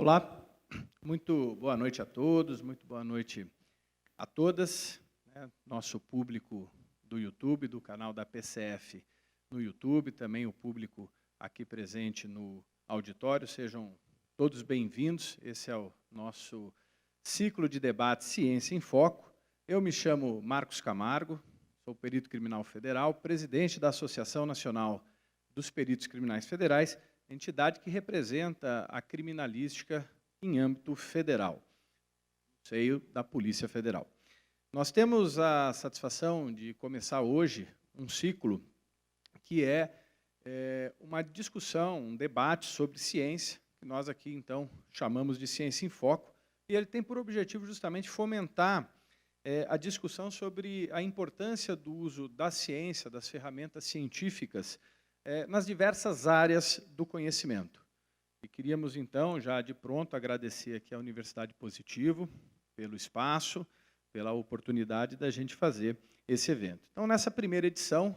Olá, muito boa noite a todos, muito boa noite a todas, né? Nosso público do YouTube, do canal da PCF no YouTube, também o público aqui presente no auditório, sejam todos bem-vindos. Esse é o nosso ciclo de debate Ciência em Foco. Eu me chamo Marcos Camargo, sou perito criminal federal, presidente da Associação Nacional dos Peritos Criminais Federais, entidade que representa a criminalística em âmbito federal, no seio da Polícia Federal. Nós temos a satisfação de começar hoje um ciclo que é uma discussão, um debate sobre ciência, que nós aqui, então, chamamos de Ciência em Foco, e ele tem por objetivo justamente fomentar a discussão sobre a importância do uso da ciência, das ferramentas científicas, nas diversas áreas do conhecimento. E queríamos, então, já de pronto, agradecer aqui à Universidade Positivo pelo espaço, pela oportunidade da gente fazer esse evento. Então, nessa primeira edição,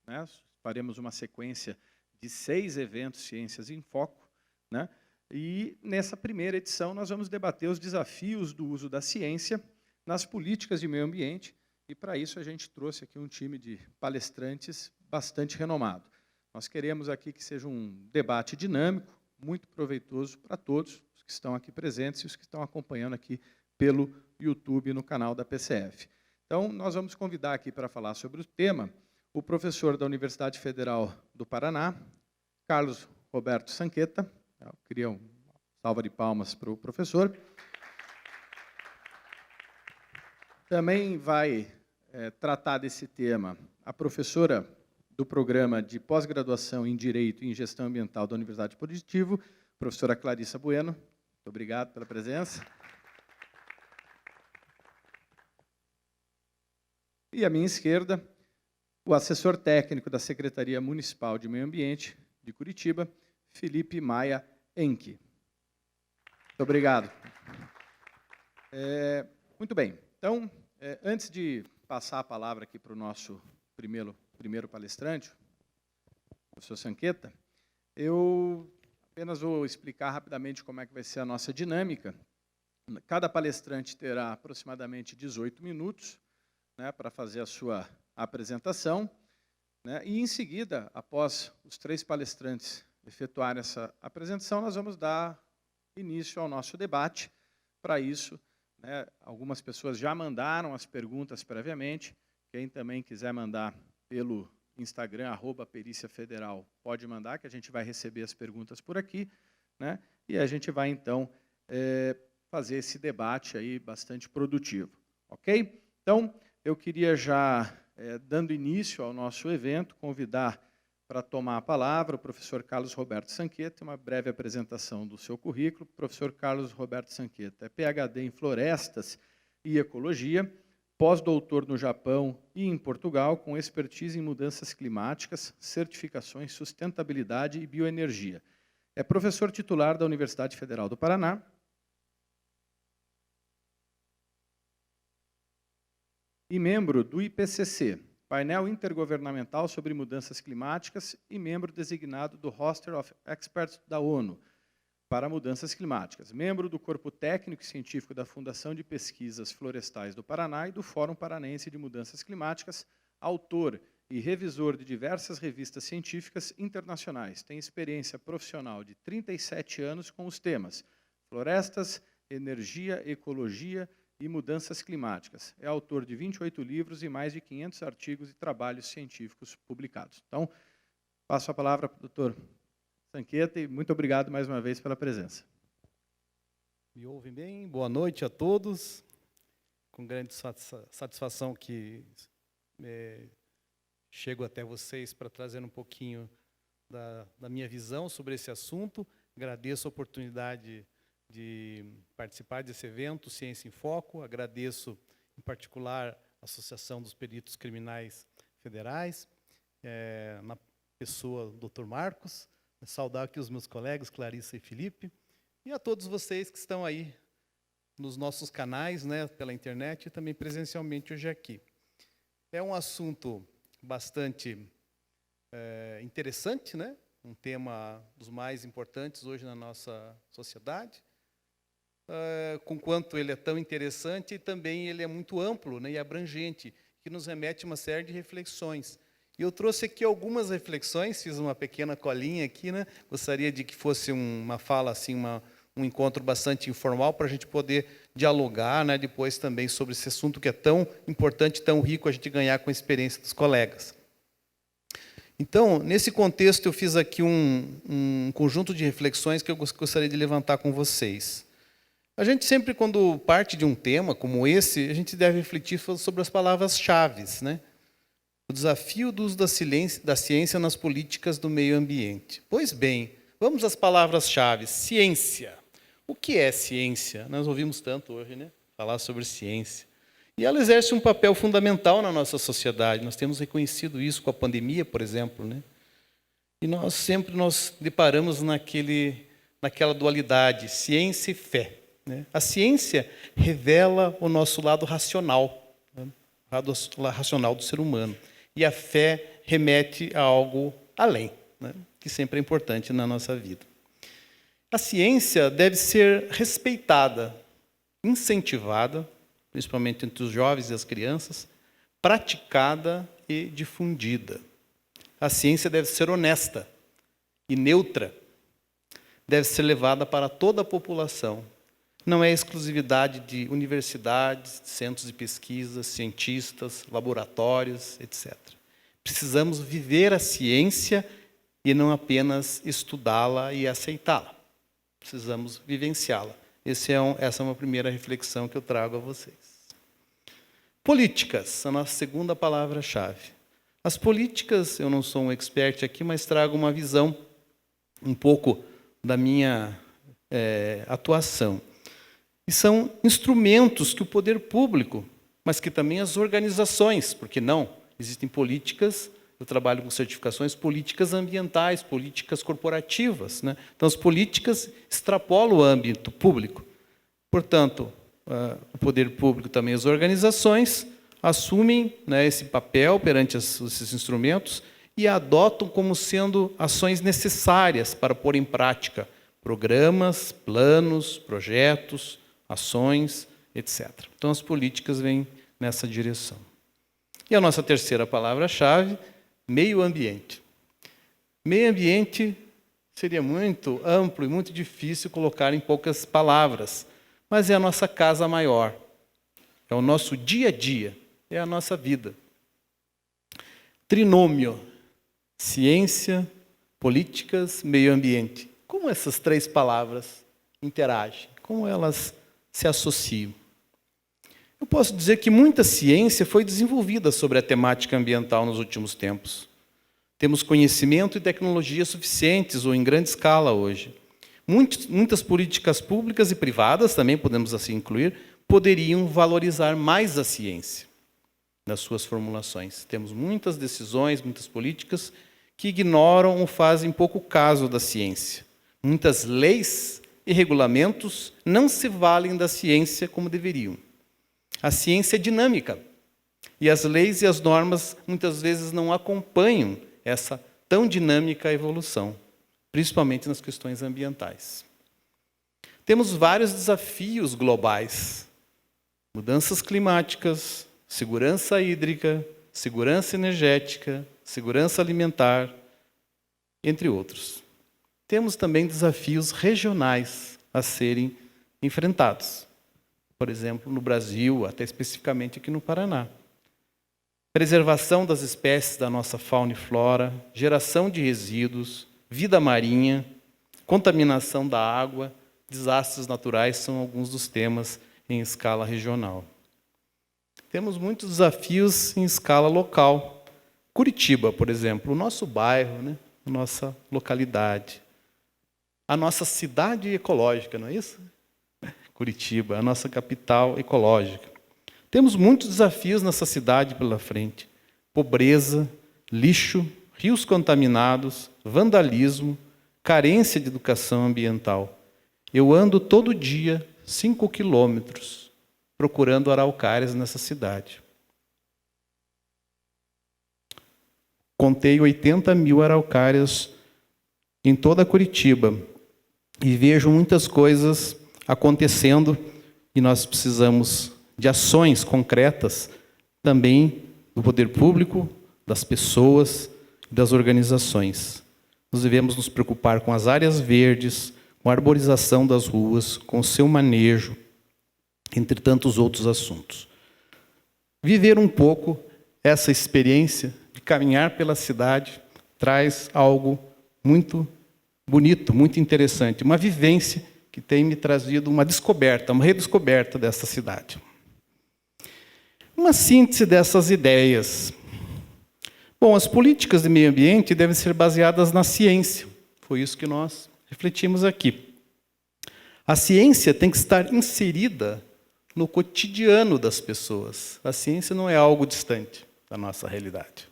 né, faremos uma sequência de 6 eventos Ciências em Foco, né, e nessa primeira edição nós vamos debater os desafios do uso da ciência nas políticas de meio ambiente, e para isso a gente trouxe aqui um time de palestrantes bastante renomado. Nós queremos aqui que seja um debate dinâmico, muito proveitoso para todos os que estão aqui presentes e os que estão acompanhando aqui pelo YouTube no canal da PCF. Então, nós vamos convidar aqui para falar sobre o tema o professor da Universidade Federal do Paraná, Carlos Roberto Sanqueta. Eu queria uma salva de palmas para o professor. Também vai tratar desse tema a professora do Programa de Pós-Graduação em Direito e em Gestão Ambiental da Universidade Positivo, professora Clarissa Bueno. Muito obrigado pela presença. E à minha esquerda, o assessor técnico da Secretaria Municipal de Meio Ambiente de Curitiba, Felipe Maia Enque. Muito obrigado. Muito bem. Então, antes de passar a palavra aqui para o nosso primeiro palestrante, o professor Sanqueta, eu apenas vou explicar rapidamente como é que vai ser a nossa dinâmica. Cada palestrante terá aproximadamente 18 minutos, né, para fazer a sua apresentação, né, e, em seguida, após os 3 palestrantes efetuarem essa apresentação, nós vamos dar início ao nosso debate. Para isso, né, algumas pessoas já mandaram as perguntas previamente. Quem também quiser mandar pelo Instagram, @períciafederal, pode mandar, que a gente vai receber as perguntas por aqui, né? E a gente vai, então, fazer esse debate aí bastante produtivo, ok? Então, eu queria já, dando início ao nosso evento, convidar para tomar a palavra o professor Carlos Roberto Sanqueta, uma breve apresentação do seu currículo. O professor Carlos Roberto Sanqueta é PhD em Florestas e Ecologia, pós-doutor no Japão e em Portugal, com expertise em mudanças climáticas, certificações, sustentabilidade e bioenergia. É professor titular da Universidade Federal do Paraná. E membro do IPCC, Painel Intergovernamental sobre Mudanças Climáticas, e membro designado do Roster of Experts da ONU para Mudanças Climáticas, membro do Corpo Técnico e Científico da Fundação de Pesquisas Florestais do Paraná e do Fórum Paranense de Mudanças Climáticas, autor e revisor de diversas revistas científicas internacionais. Tem experiência profissional de 37 anos com os temas florestas, energia, ecologia e mudanças climáticas. É autor de 28 livros e mais de 500 artigos e trabalhos científicos publicados. Então, passo a palavra para o doutor Sanqueta e muito obrigado mais uma vez pela presença. Me ouvem bem? Boa noite a todos. Com grande satisfação que chego até vocês para trazer um pouquinho da minha visão sobre esse assunto. Agradeço a oportunidade de participar desse evento, Ciência em Foco. Agradeço, em particular, a Associação dos Peritos Criminais Federais, na pessoa do Dr. Marcos. Saudar aqui os meus colegas, Clarissa e Felipe, e a todos vocês que estão aí nos nossos canais, né, pela internet e também presencialmente hoje aqui. É um assunto bastante interessante, né? Um tema dos mais importantes hoje na nossa sociedade. com quanto ele é tão interessante, e também ele é muito amplo, né, e abrangente, que nos remete a uma série de reflexões. E eu trouxe aqui algumas reflexões, fiz uma pequena colinha aqui, né? Gostaria de que fosse uma fala, assim, um encontro bastante informal, para a gente poder dialogar, né, depois também sobre esse assunto que é tão importante, tão rico, a gente ganhar com a experiência dos colegas. Então, nesse contexto, eu fiz aqui um conjunto de reflexões que eu gostaria de levantar com vocês. A gente sempre, quando parte de um tema como esse, a gente deve refletir sobre as palavras-chave, né? O desafio do uso da ciência nas políticas do meio ambiente. Pois bem, vamos às palavras-chave. Ciência. O que é ciência? Nós ouvimos tanto hoje, né, falar sobre ciência. E ela exerce um papel fundamental na nossa sociedade. Nós temos reconhecido isso com a pandemia, por exemplo, né? E nós sempre nos deparamos naquela dualidade, ciência e fé, né? A ciência revela o nosso lado racional, né? O lado racional do ser humano. E a fé remete a algo além, né? Que sempre é importante na nossa vida. A ciência deve ser respeitada, incentivada, principalmente entre os jovens e as crianças, praticada e difundida. A ciência deve ser honesta e neutra, deve ser levada para toda a população. Não é exclusividade de universidades, centros de pesquisa, cientistas, laboratórios, etc. Precisamos viver a ciência e não apenas estudá-la e aceitá-la. Precisamos vivenciá-la. Essa é uma primeira reflexão que eu trago a vocês. Políticas, a nossa segunda palavra-chave. As políticas, eu não sou um expert aqui, mas trago uma visão um pouco da minha atuação. E são instrumentos que o poder público, mas que também as organizações, porque não, existem políticas, eu trabalho com certificações, políticas ambientais, políticas corporativas, né? Então, as políticas extrapolam o âmbito público. Portanto, o poder público, também as organizações, assumem, né, esse papel perante esses instrumentos e adotam como sendo ações necessárias para pôr em prática programas, planos, projetos, ações, etc. Então, as políticas vêm nessa direção. E a nossa terceira palavra-chave, meio ambiente. Meio ambiente seria muito amplo e muito difícil colocar em poucas palavras, mas é a nossa casa maior, é o nosso dia a dia, é a nossa vida. Trinômio, ciência, políticas, meio ambiente. Como essas três palavras interagem? Como elas se associam? Eu posso dizer que muita ciência foi desenvolvida sobre a temática ambiental nos últimos tempos. Temos conhecimento e tecnologia suficientes ou em grande escala hoje. Muitas políticas públicas e privadas, também podemos assim incluir, poderiam valorizar mais a ciência nas suas formulações. Temos muitas decisões, muitas políticas que ignoram ou fazem pouco caso da ciência. Muitas leis e regulamentos não se valem da ciência como deveriam. A ciência é dinâmica e as leis e as normas muitas vezes não acompanham essa tão dinâmica evolução, principalmente nas questões ambientais. Temos vários desafios globais: mudanças climáticas, segurança hídrica, segurança energética, segurança alimentar, entre outros. Temos também desafios regionais a serem enfrentados. Por exemplo, no Brasil, até especificamente aqui no Paraná. Preservação das espécies da nossa fauna e flora, geração de resíduos, vida marinha, contaminação da água, desastres naturais são alguns dos temas em escala regional. Temos muitos desafios em escala local. Curitiba, por exemplo, o nosso bairro, né? A nossa localidade. A nossa cidade ecológica, não é isso? Curitiba, a nossa capital ecológica. Temos muitos desafios nessa cidade pela frente. Pobreza, lixo, rios contaminados, vandalismo, carência de educação ambiental. Eu ando todo dia 5 quilômetros procurando araucárias nessa cidade. Contei 80 mil araucárias em toda Curitiba e vejo muitas coisas acontecendo e nós precisamos de ações concretas também do poder público, das pessoas, das organizações. Nós devemos nos preocupar com as áreas verdes, com a arborização das ruas, com o seu manejo, entre tantos outros assuntos. Viver um pouco essa experiência de caminhar pela cidade traz algo muito bonito, muito interessante, uma vivência que tem me trazido uma descoberta, uma redescoberta dessa cidade. Uma síntese dessas ideias. Bom, as políticas de meio ambiente devem ser baseadas na ciência. Foi isso que nós refletimos aqui. A ciência tem que estar inserida no cotidiano das pessoas. A ciência não é algo distante da nossa realidade.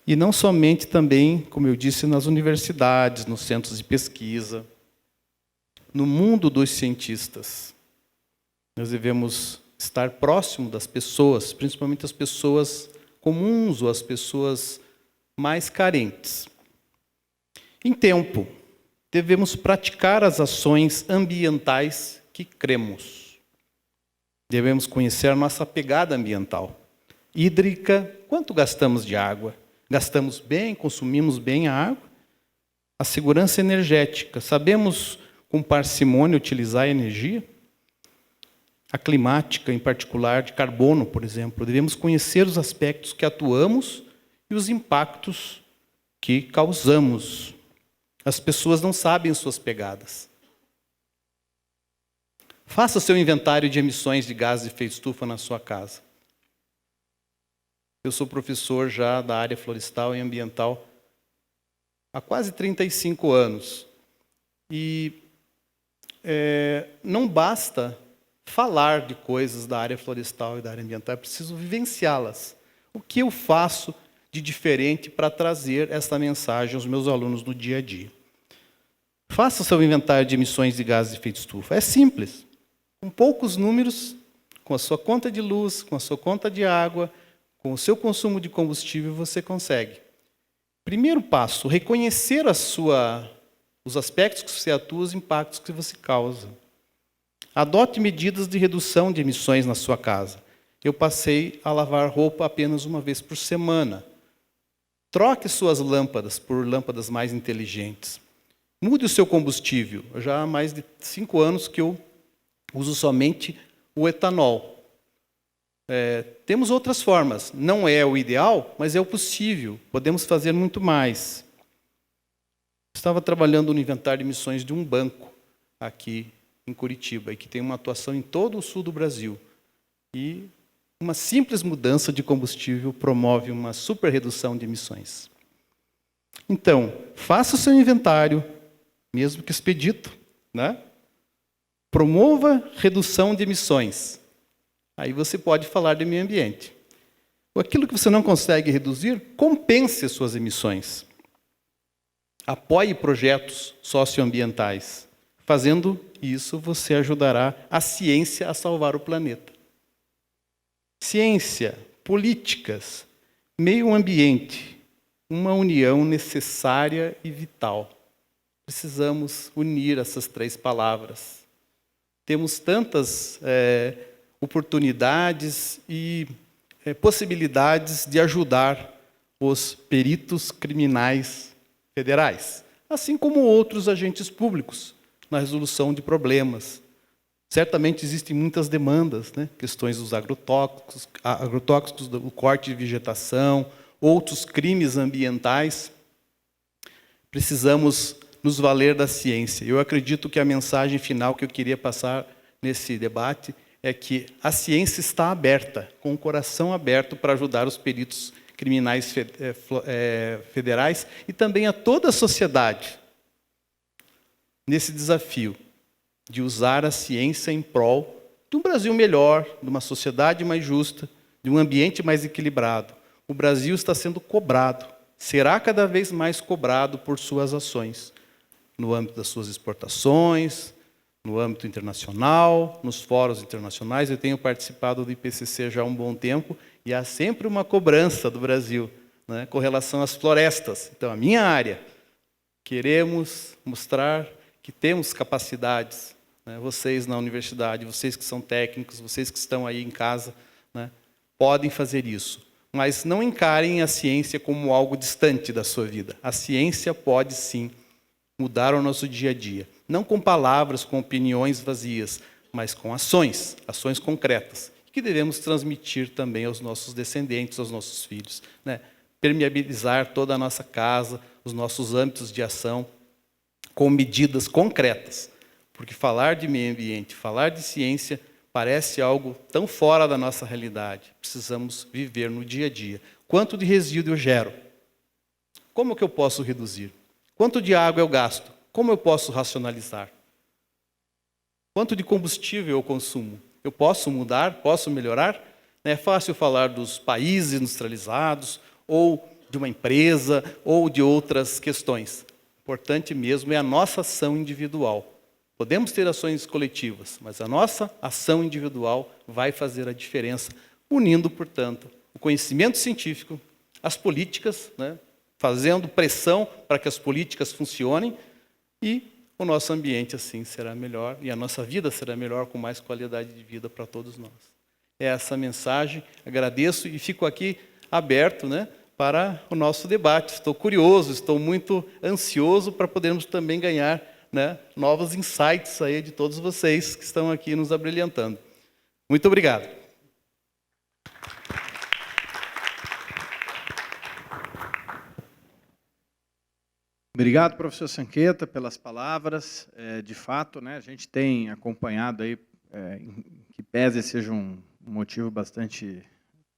E não somente também, como eu disse, nas universidades, nos centros de pesquisa, no mundo dos cientistas. Nós devemos estar próximo das pessoas, principalmente as pessoas comuns ou as pessoas mais carentes. Em tempo, devemos praticar as ações ambientais que cremos. Devemos conhecer a nossa pegada ambiental. Hídrica, quanto gastamos de água? Gastamos bem, consumimos bem a água? A segurança energética, sabemos com parcimônia utilizar a energia? A climática, em particular, de carbono, por exemplo. Devemos conhecer os aspectos que atuamos e os impactos que causamos. As pessoas não sabem suas pegadas. Faça seu inventário de emissões de gases de efeito estufa na sua casa. Eu sou professor já da área florestal e ambiental há quase 35 anos. E não basta falar de coisas da área florestal e da área ambiental, é preciso vivenciá-las. O que eu faço de diferente para trazer essa mensagem aos meus alunos no dia a dia? Faça seu inventário de emissões de gases de efeito estufa. É simples. Com poucos números, com a sua conta de luz, com a sua conta de água, com o seu consumo de combustível, você consegue. Primeiro passo, reconhecer os aspectos que você atua, os impactos que você causa. Adote medidas de redução de emissões na sua casa. Eu passei a lavar roupa apenas uma vez por semana. Troque suas lâmpadas por lâmpadas mais inteligentes. Mude o seu combustível. Já há mais de 5 anos que eu uso somente o etanol. Temos outras formas. Não é o ideal, mas é o possível. Podemos fazer muito mais. Estava trabalhando no inventário de emissões de um banco aqui em Curitiba, e que tem uma atuação em todo o sul do Brasil. E uma simples mudança de combustível promove uma super redução de emissões. Então, faça o seu inventário, mesmo que expedito, né? Promova redução de emissões. Aí você pode falar de meio ambiente. Aquilo que você não consegue reduzir, compense as suas emissões. Apoie projetos socioambientais. Fazendo isso, você ajudará a ciência a salvar o planeta. Ciência, políticas, meio ambiente, uma união necessária e vital. Precisamos unir essas 3 palavras. Temos tantas oportunidades e possibilidades de ajudar os peritos criminais federais, assim como outros agentes públicos, na resolução de problemas. Certamente existem muitas demandas, né? Questões dos agrotóxicos, do corte de vegetação, outros crimes ambientais. Precisamos nos valer da ciência. Eu acredito que a mensagem final que eu queria passar nesse debate é que a ciência está aberta, com o coração aberto para ajudar os peritos criminais federais e também a toda a sociedade nesse desafio de usar a ciência em prol de um Brasil melhor, de uma sociedade mais justa, de um ambiente mais equilibrado. O Brasil está sendo cobrado, será cada vez mais cobrado por suas ações, no âmbito das suas exportações, no âmbito internacional, nos fóruns internacionais. Eu tenho participado do IPCC já há um bom tempo e há sempre uma cobrança do Brasil, né, com relação às florestas. Então, a minha área, queremos mostrar que temos capacidades, né, vocês na universidade, vocês que são técnicos, vocês que estão aí em casa, né, podem fazer isso. Mas não encarem a ciência como algo distante da sua vida. A ciência pode, sim, mudar o nosso dia a dia. Não com palavras, com opiniões vazias, mas com ações, ações concretas, que devemos transmitir também aos nossos descendentes, aos nossos filhos, né? Permeabilizar toda a nossa casa, os nossos âmbitos de ação, com medidas concretas. Porque falar de meio ambiente, falar de ciência, parece algo tão fora da nossa realidade. Precisamos viver no dia a dia. Quanto de resíduo eu gero? Como que eu posso reduzir? Quanto de água eu gasto? Como eu posso racionalizar? Quanto de combustível eu consumo? Eu posso mudar? Posso melhorar? É fácil falar dos países industrializados, ou de uma empresa, ou de outras questões. O importante mesmo é a nossa ação individual. Podemos ter ações coletivas, mas a nossa ação individual vai fazer a diferença, unindo, portanto, o conhecimento científico, as políticas, né, fazendo pressão para que as políticas funcionem, e o nosso ambiente assim será melhor, e a nossa vida será melhor, com mais qualidade de vida para todos nós. É essa mensagem, agradeço e fico aqui aberto, né, para o nosso debate. Estou curioso, estou muito ansioso para podermos também ganhar, né, novos insights aí de todos vocês que estão aqui nos abrilhantando. Muito obrigado. Obrigado, professor Sanqueta, pelas palavras. De fato, né, a gente tem acompanhado aí, em que pese seja um motivo bastante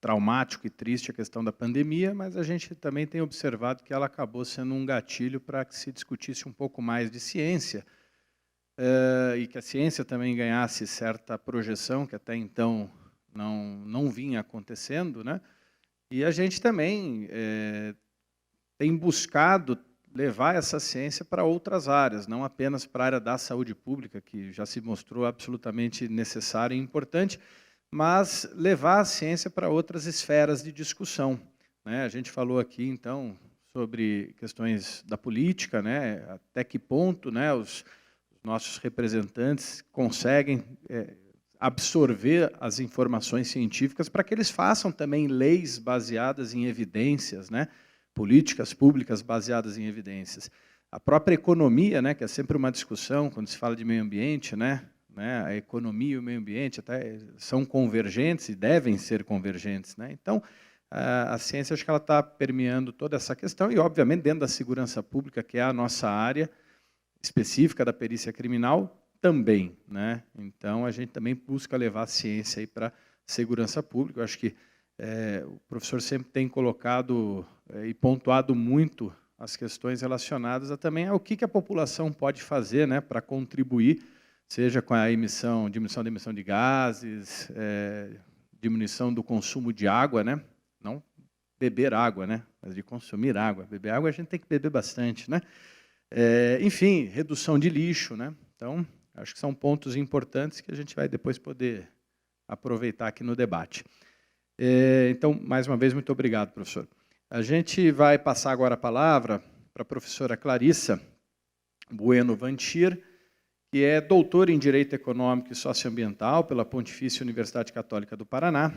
traumático e triste a questão da pandemia, mas a gente também tem observado que ela acabou sendo um gatilho para que se discutisse um pouco mais de ciência, e que a ciência também ganhasse certa projeção, que até então não vinha acontecendo, né? E a gente também tem buscado levar essa ciência para outras áreas, não apenas para a área da saúde pública, que já se mostrou absolutamente necessária e importante, mas levar a ciência para outras esferas de discussão, né? A gente falou aqui, então, sobre questões da política, né? Até que ponto, né, os nossos representantes conseguem absorver as informações científicas para que eles façam também leis baseadas em evidências, né? Políticas públicas baseadas em evidências. A própria economia, né, que é sempre uma discussão quando se fala de meio ambiente, né? A economia e o meio ambiente até são convergentes e devem ser convergentes, né? Então, a ciência, acho que ela está permeando toda essa questão e, obviamente, dentro da segurança pública, que é a nossa área específica da perícia criminal, também, né? Então, a gente também busca levar a ciência para a segurança pública. Eu acho que o professor sempre tem colocado e pontuado muito as questões relacionadas também ao que a população pode fazer, né, para contribuir, seja com a diminuição da emissão de gases, diminuição do consumo de água, né? Não beber água, né? Mas de consumir água. Beber água a gente tem que beber bastante, né? Enfim, redução de lixo, né? Então, acho que são pontos importantes que a gente vai depois poder aproveitar aqui no debate. Então, mais uma vez, muito obrigado, professor. A gente vai passar agora a palavra para a professora Clarissa Bueno Vantir, que é doutora em Direito Econômico e Socioambiental pela Pontifícia Universidade Católica do Paraná,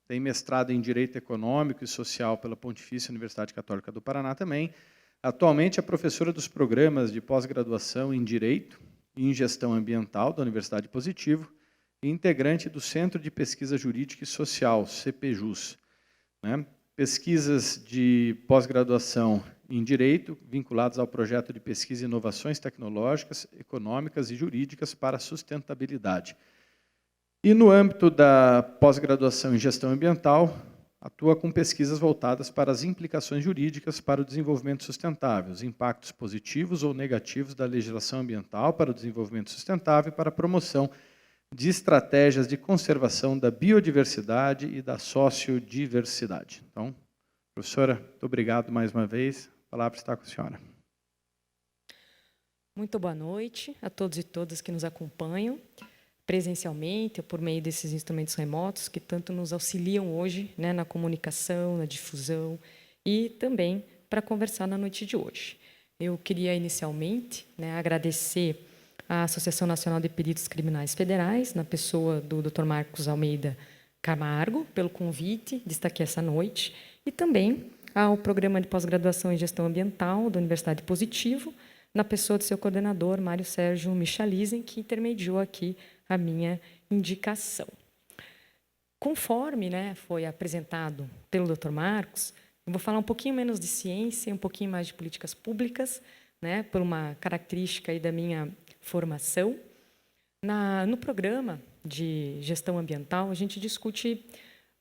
tem mestrado em Direito Econômico e Social pela Pontifícia Universidade Católica do Paraná também. Atualmente é professora dos programas de pós-graduação em Direito e em Gestão Ambiental da Universidade Positivo e integrante do Centro de Pesquisa Jurídica e Social, CPJUS, né? Pesquisas de pós-graduação em Direito, vinculadas ao projeto de pesquisa e inovações tecnológicas, econômicas e jurídicas para a sustentabilidade. E no âmbito da pós-graduação em Gestão Ambiental, atua com pesquisas voltadas para as implicações jurídicas para o desenvolvimento sustentável, os impactos positivos ou negativos da legislação ambiental para o desenvolvimento sustentável e para a promoção de estratégias de conservação da biodiversidade e da sociodiversidade. Então, professora, muito obrigado mais uma vez. A palavra está com a senhora. Muito boa noite a todos e todas que nos acompanham presencialmente ou por meio desses instrumentos remotos que tanto nos auxiliam hoje, né, na comunicação, na difusão e também para conversar na noite de hoje. Eu queria inicialmente, né, agradecer a Associação Nacional de Peritos Criminais Federais, na pessoa do Dr. Marcos Almeida Camargo, pelo convite de estar aqui essa noite, e também ao Programa de Pós-Graduação em Gestão Ambiental da Universidade Positivo, na pessoa do seu coordenador, Mário Sérgio Michalizen, que intermediou aqui a minha indicação. Conforme, né, foi apresentado pelo Dr. Marcos, eu vou falar um pouquinho menos de ciência, um pouquinho mais de políticas públicas, né, por uma característica aí da minha formação. No programa de gestão ambiental, a gente discute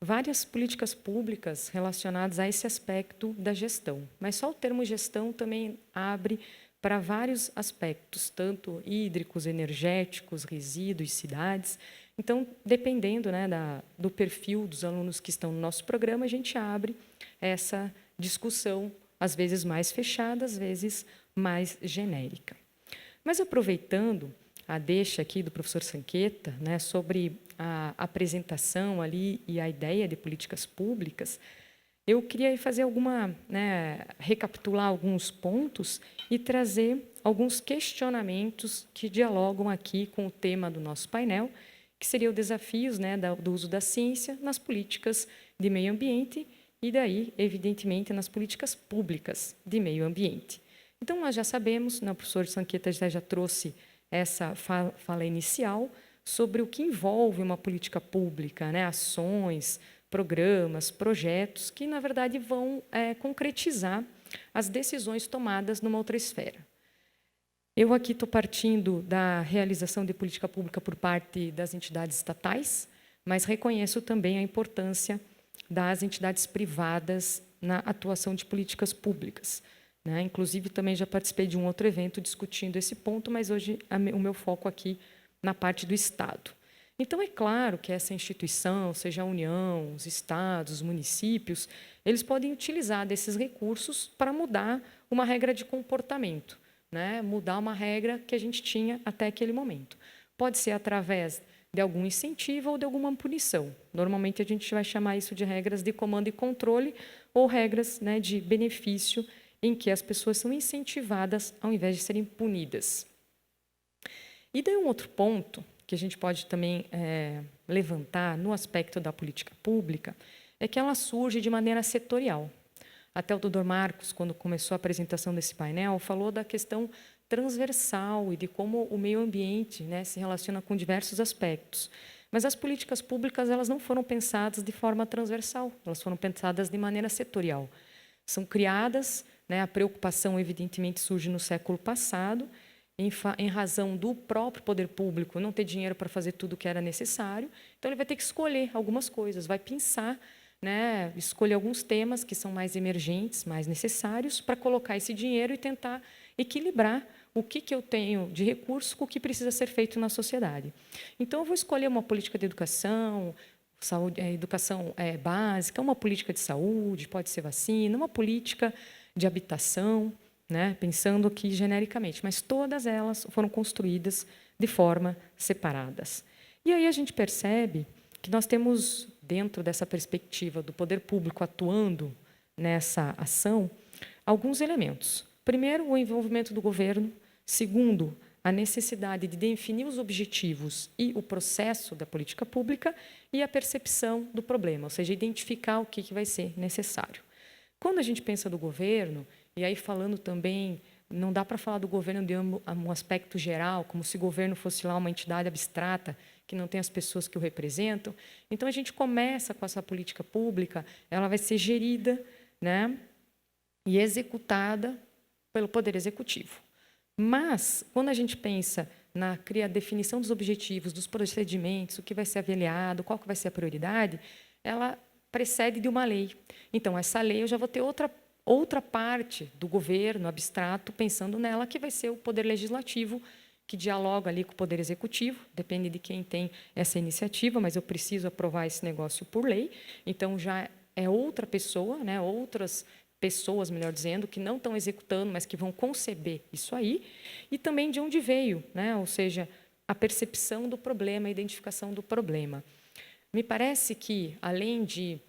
várias políticas públicas relacionadas a esse aspecto da gestão. Mas só o termo gestão também abre para vários aspectos, tanto hídricos, energéticos, resíduos, cidades. Então, dependendo, né, do perfil dos alunos que estão no nosso programa, a gente abre essa discussão, às vezes mais fechada, às vezes mais genérica. Mas, aproveitando a deixa aqui do professor Sanqueta, né, sobre a apresentação ali e a ideia de políticas públicas, eu queria fazer recapitular alguns pontos e trazer alguns questionamentos que dialogam aqui com o tema do nosso painel, que seria os desafios, né, do uso da ciência nas políticas de meio ambiente e daí, evidentemente, nas políticas públicas de meio ambiente. Então, nós já sabemos, o professor Sanqueta já trouxe essa fala inicial sobre o que envolve uma política pública, né, ações, programas, projetos que, na verdade, vão concretizar as decisões tomadas numa outra esfera. Eu aqui estou partindo da realização de política pública por parte das entidades estatais, mas reconheço também a importância das entidades privadas na atuação de políticas públicas, né? Inclusive, também já participei de um outro evento discutindo esse ponto, mas hoje o meu foco aqui na parte do Estado. Então, é claro que essa instituição, seja a União, os estados, os municípios, eles podem utilizar desses recursos para mudar uma regra de comportamento, né? Mudar uma regra que a gente tinha até aquele momento. Pode ser através de algum incentivo ou de alguma punição. Normalmente, a gente vai chamar isso de regras de comando e controle ou regras, né, de benefício, em que as pessoas são incentivadas ao invés de serem punidas. E daí um outro ponto que a gente pode também levantar no aspecto da política pública é que ela surge de maneira setorial. Até o Dr. Marcos, quando começou a apresentação desse painel, falou da questão transversal e de como o meio ambiente, né, se relaciona com diversos aspectos. Mas as políticas públicas, elas não foram pensadas de forma transversal, elas foram pensadas de maneira setorial. São criadas, né, a preocupação, evidentemente, surge no século passado, em razão do próprio poder público não ter dinheiro para fazer tudo o que era necessário, então ele vai ter que escolher algumas coisas, vai pensar, né, escolher alguns temas que são mais emergentes, mais necessários, para colocar esse dinheiro e tentar equilibrar o que eu tenho de recurso com o que precisa ser feito na sociedade. Então, eu vou escolher uma política de educação, saúde, educação básica, uma política de saúde, pode ser vacina, uma política de habitação, né, pensando aqui genericamente, mas todas elas foram construídas de forma separadas. E aí a gente percebe que nós temos, dentro dessa perspectiva do poder público atuando nessa ação, alguns elementos. Primeiro, o envolvimento do governo. Segundo, a necessidade de definir os objetivos e o processo da política pública e a percepção do problema, ou seja, identificar o que vai ser necessário. Quando a gente pensa do governo, e aí falando também, não dá para falar do governo de um aspecto geral, como se o governo fosse lá uma entidade abstrata, que não tem as pessoas que o representam. Então, a gente começa com essa política pública, ela vai ser gerida, né, e executada pelo Poder Executivo. Mas, quando a gente pensa na definição dos objetivos, dos procedimentos, o que vai ser avaliado, qual que vai ser a prioridade, ela precede de uma lei. Então, essa lei eu já vou ter outra parte do governo abstrato pensando nela, que vai ser o Poder Legislativo, que dialoga ali com o Poder Executivo, depende de quem tem essa iniciativa, mas eu preciso aprovar esse negócio por lei. Então, já é outra pessoa, né, outras pessoas, melhor dizendo, que não estão executando, mas que vão conceber isso aí, e também de onde veio, né, ou seja, a percepção do problema, a identificação do problema. Me parece que, além de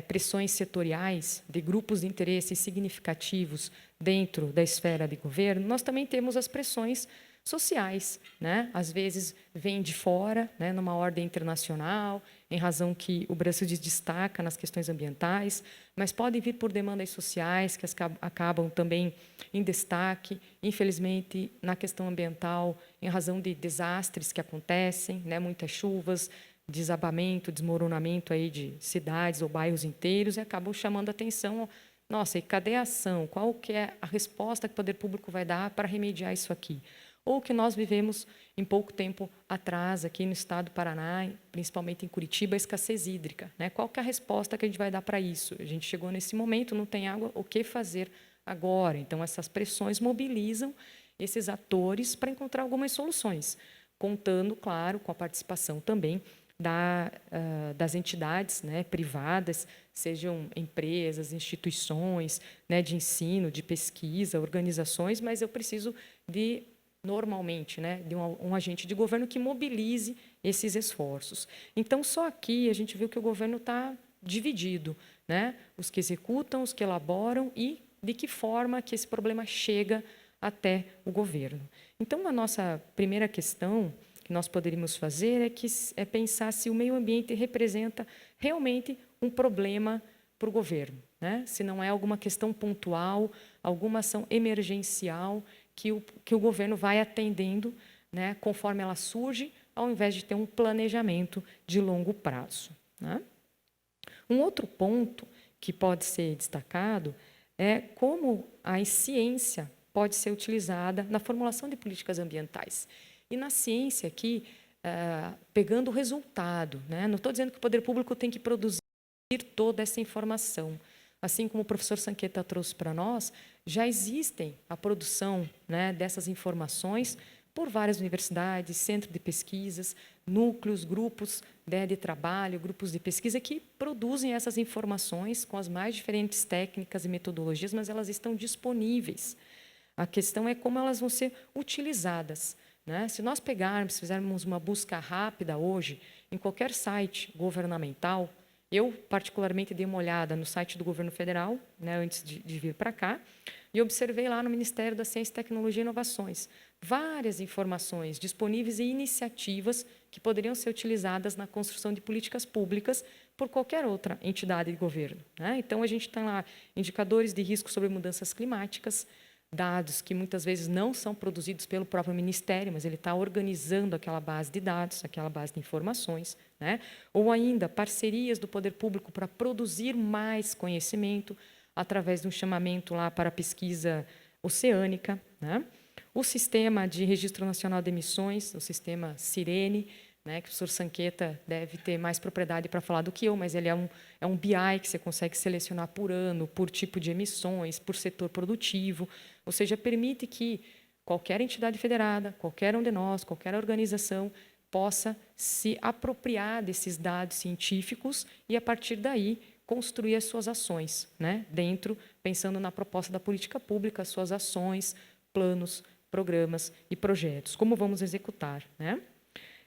pressões setoriais, de grupos de interesse significativos dentro da esfera de governo, nós também temos as pressões sociais, né? Às vezes vêm de fora, né, numa ordem internacional, em razão que o Brasil se destaca nas questões ambientais, mas podem vir por demandas sociais que acabam também em destaque, infelizmente, na questão ambiental, em razão de desastres que acontecem, né, muitas chuvas, desabamento, desmoronamento aí de cidades ou bairros inteiros, e acabam chamando a atenção. Nossa, e cadê a ação? Qual que é a resposta que o poder público vai dar para remediar isso aqui? Ou que nós vivemos em pouco tempo atrás, aqui no estado do Paraná, principalmente em Curitiba, a escassez hídrica, né? Qual que é a resposta que a gente vai dar para isso? A gente chegou nesse momento, não tem água, o que fazer agora? Então, essas pressões mobilizam esses atores para encontrar algumas soluções, contando, claro, com a participação também das entidades, né, privadas, sejam empresas, instituições, né, de ensino, de pesquisa, organizações, mas eu preciso de, normalmente, né, de um agente de governo que mobilize esses esforços. Então, só aqui a gente viu que o governo está dividido, né, os que executam, os que elaboram e de que forma que esse problema chega até o governo. Então, a nossa primeira questão que nós poderíamos fazer é pensar se o meio ambiente representa realmente um problema para o governo, né? Se não é alguma questão pontual, alguma ação emergencial que o governo vai atendendo, né, conforme ela surge, ao invés de ter um planejamento de longo prazo, né? Um outro ponto que pode ser destacado é como a ciência pode ser utilizada na formulação de políticas ambientais. E na ciência aqui, pegando o resultado, né? Não estou dizendo que o poder público tem que produzir toda essa informação. Assim como o professor Sanqueta trouxe para nós, já existem a produção, né, dessas informações por várias universidades, centros de pesquisas, núcleos, grupos, né, de trabalho, grupos de pesquisa que produzem essas informações com as mais diferentes técnicas e metodologias, mas elas estão disponíveis. A questão é como elas vão ser utilizadas, né? Se nós fizermos uma busca rápida hoje, em qualquer site governamental, eu, particularmente, dei uma olhada no site do governo federal, né, antes de vir para cá, e observei lá no Ministério da Ciência, Tecnologia e Inovações várias informações disponíveis e iniciativas que poderiam ser utilizadas na construção de políticas públicas por qualquer outra entidade de governo, né? Então, a gente tem lá indicadores de risco sobre mudanças climáticas, dados que muitas vezes não são produzidos pelo próprio Ministério, mas ele está organizando aquela base de dados, aquela base de informações, né? Ou ainda parcerias do poder público para produzir mais conhecimento através de um chamamento lá para a pesquisa oceânica, né? O Sistema de Registro Nacional de Emissões, o sistema Sirene, né, que o professor Sanqueta deve ter mais propriedade para falar do que eu, mas ele é um BI que você consegue selecionar por ano, por tipo de emissões, por setor produtivo, ou seja, permite que qualquer entidade federada, qualquer um de nós, qualquer organização, possa se apropriar desses dados científicos e, a partir daí, construir as suas ações, né, pensando na proposta da política pública, as suas ações, planos, programas e projetos. Como vamos executar, né?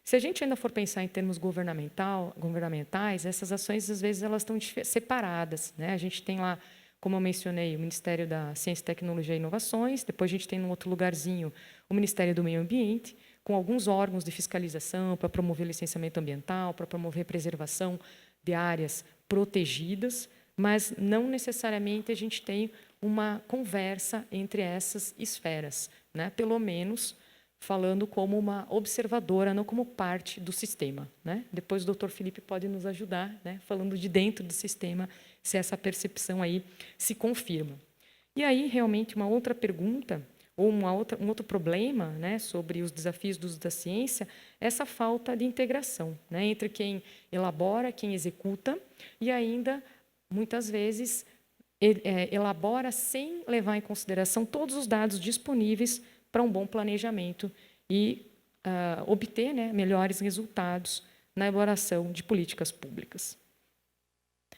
Se a gente ainda for pensar em termos governamentais, essas ações, às vezes, elas estão separadas, né? A gente tem lá, como eu mencionei, o Ministério da Ciência, Tecnologia e Inovações, depois a gente tem, num outro lugarzinho, o Ministério do Meio Ambiente, com alguns órgãos de fiscalização para promover licenciamento ambiental, para promover preservação de áreas protegidas, mas não necessariamente a gente tem uma conversa entre essas esferas, né? Pelo menos falando como uma observadora, não como parte do sistema, né? Depois o doutor Felipe pode nos ajudar, né? Falando de dentro do sistema, se essa percepção aí se confirma. E aí, realmente, uma outra pergunta, ou um outro problema, né, sobre os desafios do uso da ciência, é essa falta de integração, né, entre quem elabora, quem executa, e ainda, muitas vezes, elabora sem levar em consideração todos os dados disponíveis para um bom planejamento e obter, né, melhores resultados na elaboração de políticas públicas.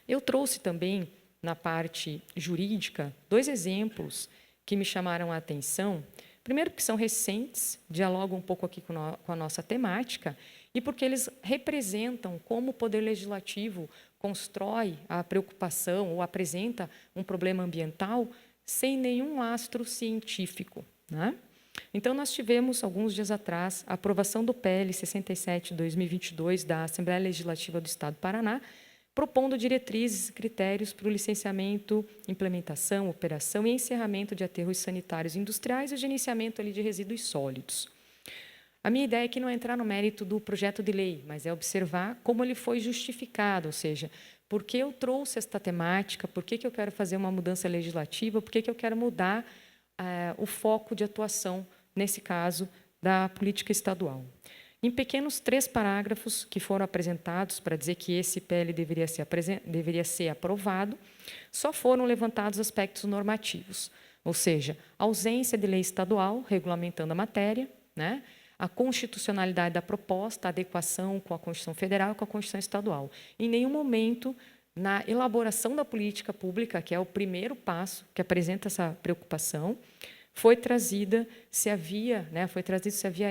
Eu trouxe também, na parte jurídica, 2 exemplos que me chamaram a atenção. Primeiro, porque são recentes, dialogam um pouco aqui com a nossa temática, e porque eles representam como o Poder Legislativo constrói a preocupação ou apresenta um problema ambiental sem nenhum lastro científico, né? Então, nós tivemos, alguns dias atrás, a aprovação do PL 67/2022 da Assembleia Legislativa do Estado do Paraná, propondo diretrizes e critérios para o licenciamento, implementação, operação e encerramento de aterros sanitários industriais e o gerenciamento ali de resíduos sólidos. A minha ideia aqui não é entrar no mérito do projeto de lei, mas é observar como ele foi justificado, ou seja, por que eu trouxe esta temática, por que eu quero fazer uma mudança legislativa, por que eu quero mudar o foco de atuação, nesse caso, da política estadual. Em pequenos 3 parágrafos que foram apresentados para dizer que esse PL deveria ser aprovado, só foram levantados aspectos normativos, ou seja, a ausência de lei estadual regulamentando a matéria, né? A constitucionalidade da proposta, a adequação com a Constituição Federal e com a Constituição Estadual. Em nenhum momento, na elaboração da política pública, que é o primeiro passo que apresenta essa preocupação, foi trazido se havia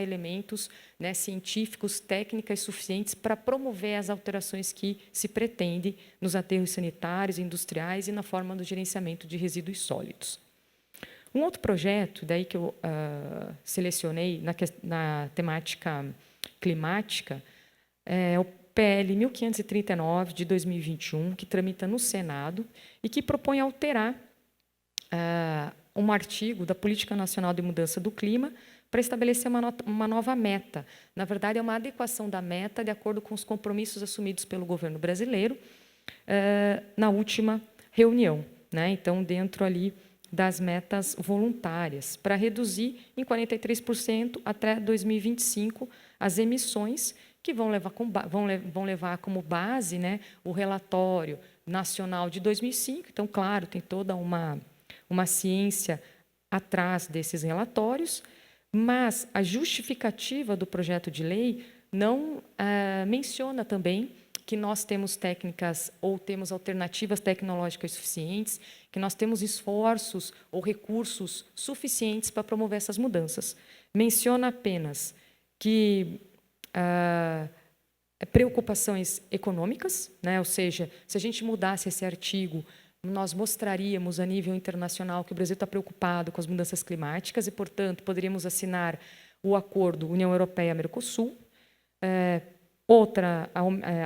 elementos, né, científicos, técnicas suficientes para promover as alterações que se pretende nos aterros sanitários, industriais e na forma do gerenciamento de resíduos sólidos. Um outro projeto, daí que eu selecionei na temática climática, é o PL 1539, de 2021, que tramita no Senado e que propõe alterar um artigo da Política Nacional de Mudança do Clima para estabelecer uma nova meta. Na verdade, é uma adequação da meta de acordo com os compromissos assumidos pelo governo brasileiro na última reunião, né? Então, dentro ali das metas voluntárias, para reduzir em 43% até 2025 as emissões, que vão levar como base, né, o relatório nacional de 2005. Então, claro, tem toda uma ciência atrás desses relatórios, mas a justificativa do projeto de lei não menciona também que nós temos técnicas ou temos alternativas tecnológicas suficientes, que nós temos esforços ou recursos suficientes para promover essas mudanças. Menciona apenas que preocupações econômicas, né? Ou seja, se a gente mudasse esse artigo, nós mostraríamos a nível internacional que o Brasil está preocupado com as mudanças climáticas e, portanto, poderíamos assinar o acordo União Europeia-Mercosul. Outra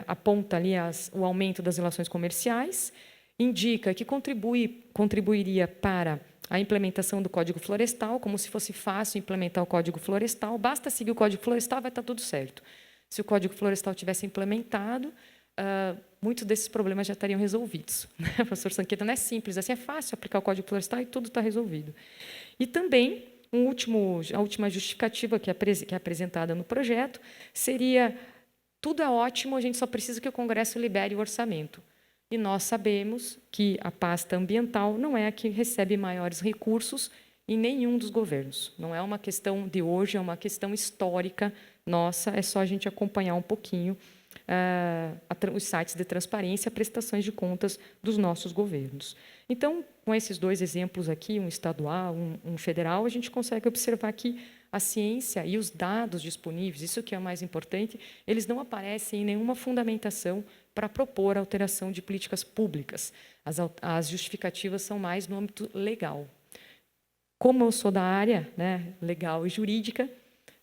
aponta ali o aumento das relações comerciais, indica que contribuiria para a implementação do Código Florestal, como se fosse fácil implementar o Código Florestal, basta seguir o Código Florestal, vai estar tudo certo. Se o Código Florestal tivesse implementado, muitos desses problemas já estariam resolvidos. Professor Sanqueta, não é simples, assim é fácil aplicar o Código Florestal e tudo está resolvido. E também, a última justificativa que é apresentada no projeto seria: tudo é ótimo, a gente só precisa que o Congresso libere o orçamento. E nós sabemos que a pasta ambiental não é a que recebe maiores recursos em nenhum dos governos. Não é uma questão de hoje, é uma questão histórica nossa, é só a gente acompanhar um pouquinho os sites de transparência, prestações de contas dos nossos governos. Então, com esses 2 exemplos aqui, um estadual, um federal, a gente consegue observar que a ciência e os dados disponíveis, isso que é o mais importante, eles não aparecem em nenhuma fundamentação para propor alteração de políticas públicas. As justificativas são mais no âmbito legal. Como eu sou da área, né, legal e jurídica,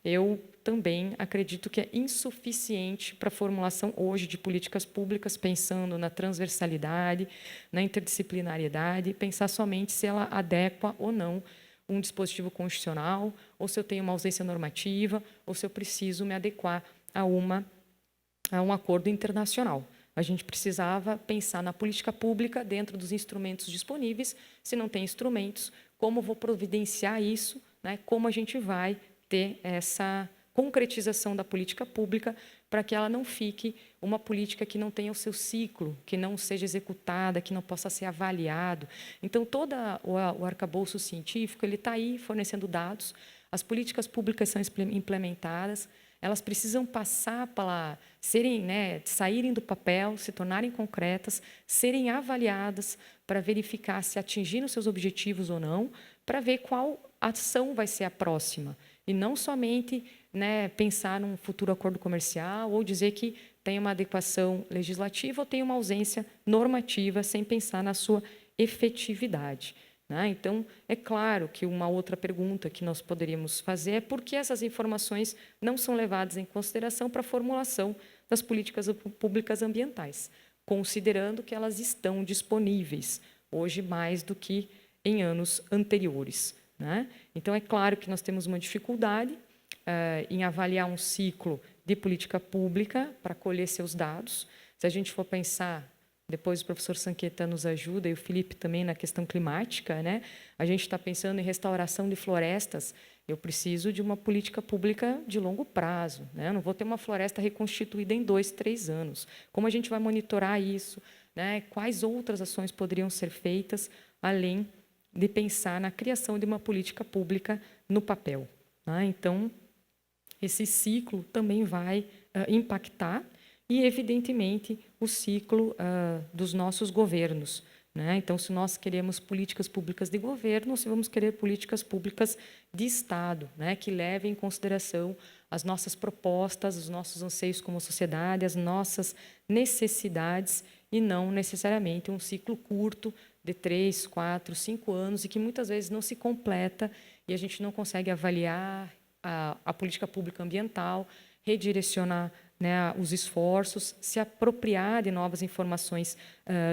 eu também acredito que é insuficiente para a formulação hoje de políticas públicas, pensando na transversalidade, na interdisciplinariedade, pensar somente se ela adequa ou não um dispositivo constitucional, ou se eu tenho uma ausência normativa, ou se eu preciso me adequar a um acordo internacional. A gente precisava pensar na política pública dentro dos instrumentos disponíveis. Se não tem instrumentos, como vou providenciar isso, né? Como a gente vai ter essa concretização da política pública para que ela não fique uma política que não tenha o seu ciclo, que não seja executada, que não possa ser avaliado. Então, todo o arcabouço científico ele está aí fornecendo dados, as políticas públicas são implementadas, elas precisam passar para saírem do papel, se tornarem concretas, serem avaliadas para verificar se atingiram seus objetivos ou não, para ver qual ação vai ser a próxima. E não somente pensar num futuro acordo comercial ou dizer que tem uma adequação legislativa ou tem uma ausência normativa sem pensar na sua efetividade. né? Então, é claro que uma outra pergunta que nós poderíamos fazer é por que essas informações não são levadas em consideração para a formulação das políticas públicas ambientais, considerando que elas estão disponíveis hoje mais do que em anos anteriores, né? Então, é claro que nós temos uma dificuldade em avaliar um ciclo de política pública para colher seus dados. Se a gente for pensar, depois o professor Sanqueta nos ajuda, e o Felipe também na questão climática, né? A gente está pensando em restauração de florestas, eu preciso de uma política pública de longo prazo, né? Eu não vou ter uma floresta reconstituída em 2, 3 anos. Como a gente vai monitorar isso, né? Quais outras ações poderiam ser feitas, além de pensar na criação de uma política pública no papel, né? Então, esse ciclo também vai impactar e, evidentemente, o ciclo dos nossos governos, né? Então, se nós queremos políticas públicas de governo, se vamos querer políticas públicas de Estado, né? Que levem em consideração as nossas propostas, os nossos anseios como sociedade, as nossas necessidades, e não necessariamente um ciclo curto de 3, 4, 5 anos, e que muitas vezes não se completa e a gente não consegue avaliar a política pública ambiental, redirecionar, né, os esforços, se apropriar de novas informações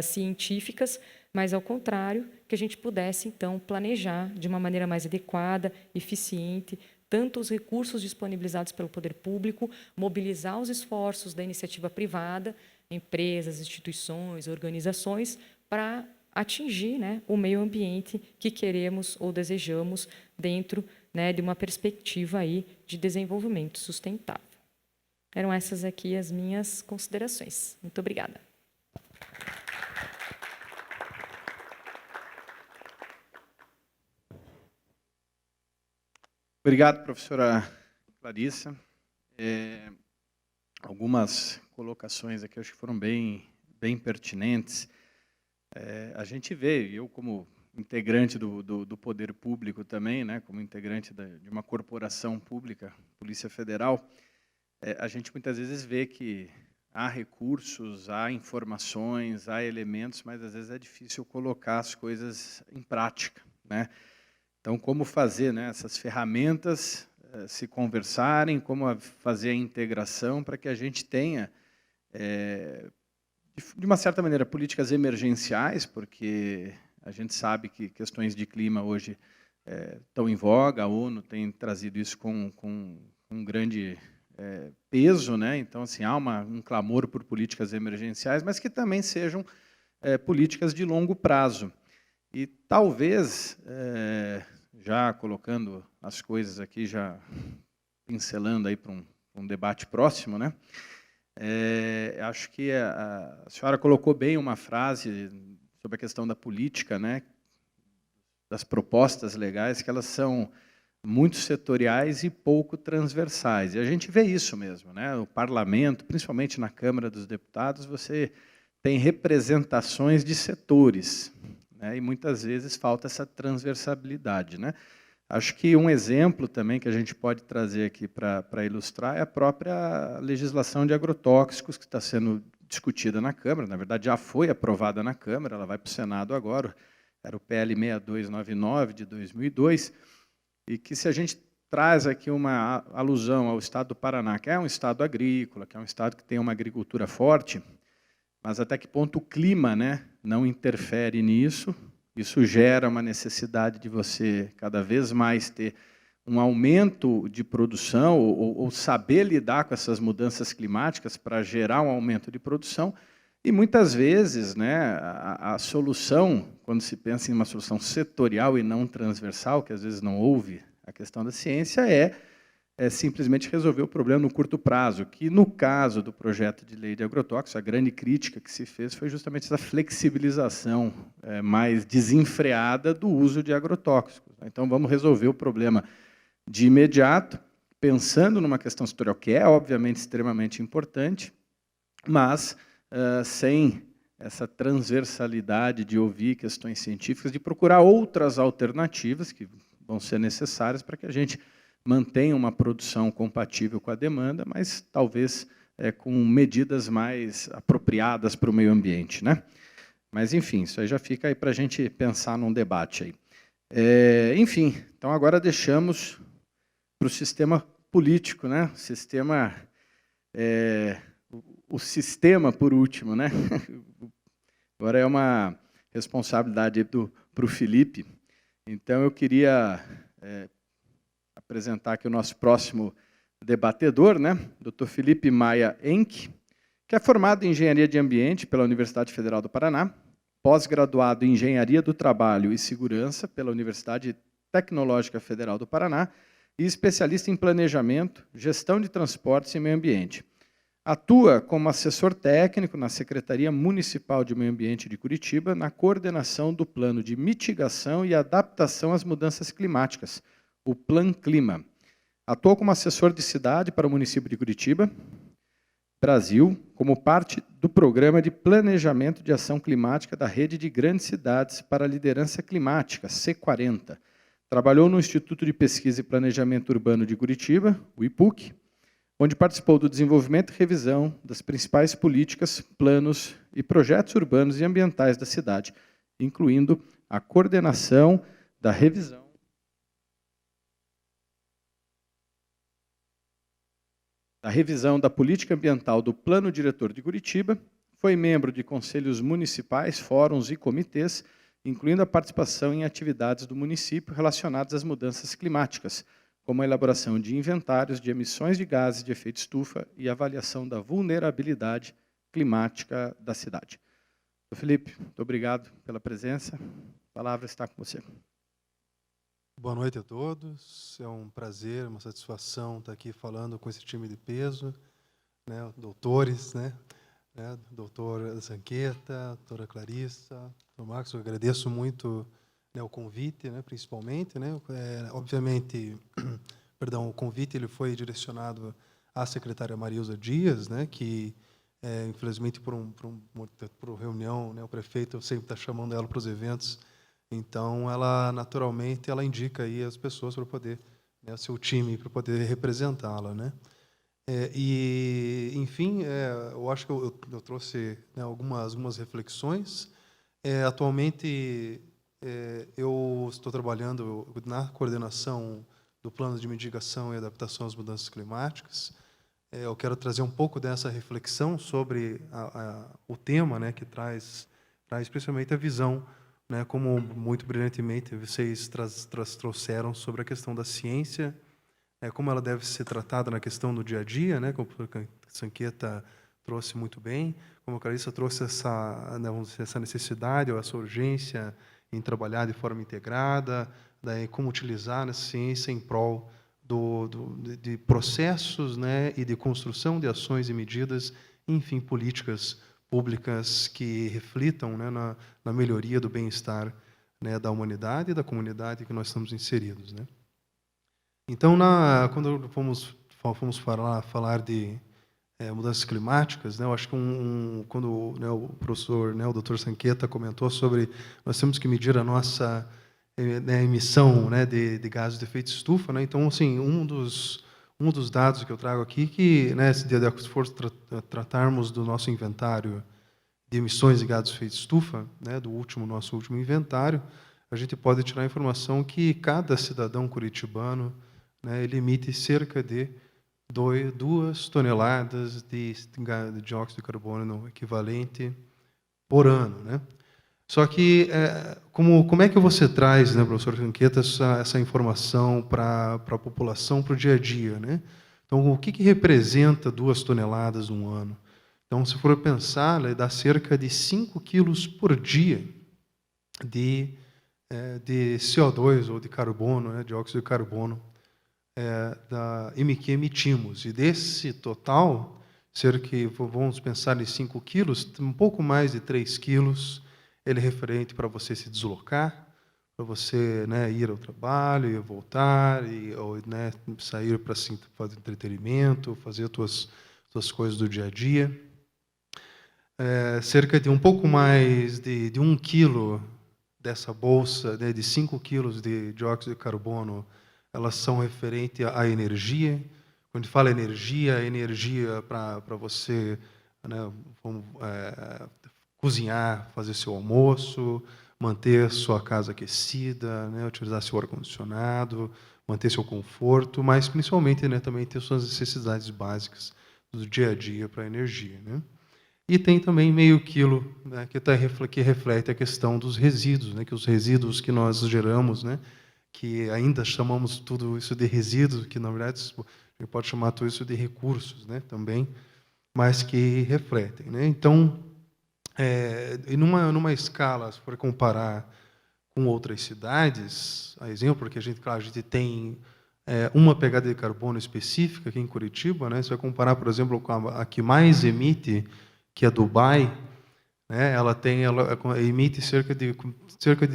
científicas, mas, ao contrário, que a gente pudesse, então, planejar de uma maneira mais adequada, eficiente, tanto os recursos disponibilizados pelo poder público, mobilizar os esforços da iniciativa privada, empresas, instituições, organizações, para atingir, né, o meio ambiente que queremos ou desejamos dentro, né, de uma perspectiva aí de desenvolvimento sustentável. Eram essas aqui as minhas considerações. Muito obrigada. Obrigado, professora Clarissa. Algumas colocações aqui acho que foram bem pertinentes. A gente vê, eu como integrante do poder público também, né, como integrante de uma corporação pública, Polícia Federal, a gente muitas vezes vê que há recursos, há informações, há elementos, mas às vezes é difícil colocar as coisas em prática, né? Então, como fazer, né, essas ferramentas se conversarem, como fazer a integração para que a gente tenha, de uma certa maneira, políticas emergenciais, porque a gente sabe que questões de clima hoje estão em voga, a ONU tem trazido isso com um grande peso, né? Então, assim, há um clamor por políticas emergenciais, mas que também sejam políticas de longo prazo. E talvez, já colocando as coisas aqui, já pincelando aí para um debate próximo, né? Acho que a senhora colocou bem uma frase sobre a questão da política, né? Das propostas legais, que elas são muito setoriais e pouco transversais. E a gente vê isso mesmo, né? O parlamento, principalmente na Câmara dos Deputados, você tem representações de setores, né? E muitas vezes falta essa transversalidade, né? Acho que um exemplo também que a gente pode trazer aqui para ilustrar é a própria legislação de agrotóxicos que está sendo discutida na Câmara. Na verdade, já foi aprovada na Câmara, ela vai para o Senado agora. Era o PL 6299 de 2002, e que, se a gente traz aqui uma alusão ao estado do Paraná, que é um estado agrícola, que é um estado que tem uma agricultura forte, mas até que ponto o clima, né, não interfere nisso. Isso gera uma necessidade de você cada vez mais ter um aumento de produção ou saber lidar com essas mudanças climáticas para gerar um aumento de produção. E muitas vezes, né, a solução, quando se pensa em uma solução setorial e não transversal, que às vezes não houve a questão da ciência, é simplesmente resolver o problema no curto prazo, que no caso do projeto de lei de agrotóxicos, a grande crítica que se fez foi justamente essa flexibilização mais desenfreada do uso de agrotóxicos. Então, vamos resolver o problema de imediato, pensando numa questão setorial que é, obviamente, extremamente importante, mas sem essa transversalidade de ouvir questões científicas, de procurar outras alternativas que vão ser necessárias para que a gente mantenha uma produção compatível com a demanda, mas talvez com medidas mais apropriadas para o meio ambiente, né? Mas, enfim, isso aí já fica aí para a gente pensar num debate aí. Enfim, então agora deixamos para o sistema político, né? O sistema por último, né? Agora é uma responsabilidade para o Felipe. Então eu queria apresentar aqui o nosso próximo debatedor, né? Dr. Felipe Maia Enck, que é formado em Engenharia de Ambiente pela Universidade Federal do Paraná, pós-graduado em Engenharia do Trabalho e Segurança pela Universidade Tecnológica Federal do Paraná e especialista em Planejamento, Gestão de Transportes e Meio Ambiente. Atua como assessor técnico na Secretaria Municipal de Meio Ambiente de Curitiba, na coordenação do Plano de Mitigação e Adaptação às Mudanças Climáticas, o Plan Clima. Atua como assessor de cidade para o município de Curitiba, Brasil, como parte do Programa de Planejamento de Ação Climática da Rede de Grandes Cidades para a Liderança Climática, C40. Trabalhou no Instituto de Pesquisa e Planejamento Urbano de Curitiba, o IPUC, onde participou do desenvolvimento e revisão das principais políticas, planos e projetos urbanos e ambientais da cidade, incluindo a coordenação da revisão da política ambiental do Plano Diretor de Curitiba, foi membro de conselhos municipais, fóruns e comitês, incluindo a participação em atividades do município relacionadas às mudanças climáticas, como a elaboração de inventários de emissões de gases de efeito estufa e avaliação da vulnerabilidade climática da cidade. Felipe, muito obrigado pela presença. A palavra está com você. Boa noite a todos. É um prazer, uma satisfação estar aqui falando com esse time de peso, né, doutores, né, doutor Zanqueta, doutora Clarissa, doutor Marcos. Eu agradeço muito, né, o convite, né, principalmente, né, obviamente, perdão, o convite ele foi direcionado à secretária Marilza Dias, né, que infelizmente por reunião, né, o prefeito sempre está chamando ela para os eventos. Então, ela naturalmente ela indica aí as pessoas para poder, né, o seu time para poder representá-la, né? Enfim, eu acho que eu trouxe, né, algumas reflexões. Atualmente, eu estou trabalhando na coordenação do plano de mitigação e adaptação às mudanças climáticas. Eu quero trazer um pouco dessa reflexão sobre o tema, né, que traz principalmente a visão, né, como muito brilhantemente vocês trouxeram sobre a questão da ciência, como ela deve ser tratada na questão do dia a dia, né, como a Zanqueta trouxe muito bem, como a Clarissa trouxe essa necessidade ou essa urgência em trabalhar de forma integrada, daí como utilizar a ciência em prol de processos, né, e de construção de ações e medidas, enfim, políticas públicas que reflitam, né, na melhoria do bem-estar, né, da humanidade e da comunidade que nós estamos inseridos, né? Então, quando fomos falar de mudanças climáticas, né, eu acho que quando, né, o professor, né, o Dr. Zanqueta comentou sobre nós temos que medir a nossa emissão, né, de gases de efeito estufa, né? Então, assim, um dos dados que eu trago aqui, que, né, se for tratarmos do nosso inventário de emissões de gases de efeito estufa, né, nosso último inventário, a gente pode tirar a informação que cada cidadão curitibano, né, ele emite cerca de 2 toneladas de dióxido de carbono equivalente por ano, né? Só que, como é que você traz, né, professor Zanqueta, essa informação para a população, para o dia a dia, né? Então, o que representa 2 toneladas num ano? Então, se for pensar, dá cerca de 5 quilos por dia de CO2 ou de carbono, né, dióxido de carbono, que emitimos. E desse total, vamos pensar em 5 quilos, um pouco mais de 3 quilos, ele é referente para você se deslocar, para você, né, ir ao trabalho e voltar, ou, né, sair para fazer entretenimento, fazer as suas coisas do dia a dia. Cerca de um pouco mais de 1 quilo dessa bolsa, né, de 5 quilos de dióxido de carbono, elas são referentes à energia. Quando a gente fala energia para você, né, cozinhar, fazer seu almoço, manter sua casa aquecida, né, utilizar seu ar-condicionado, manter seu conforto, mas principalmente, né, também ter suas necessidades básicas do dia a dia para a energia, né? E tem também meio quilo, né, que reflete a questão dos resíduos, né, que os resíduos que nós geramos, né, que ainda chamamos tudo isso de resíduos, que na verdade a gente pode chamar tudo isso de recursos, né, também, mas que refletem, né? Então, e numa escala, se for comparar com outras cidades, a exemplo, porque a gente tem uma pegada de carbono específica aqui em Curitiba, né? Se vai comparar, por exemplo, com a que mais emite, que é Dubai, né? Ela emite cerca de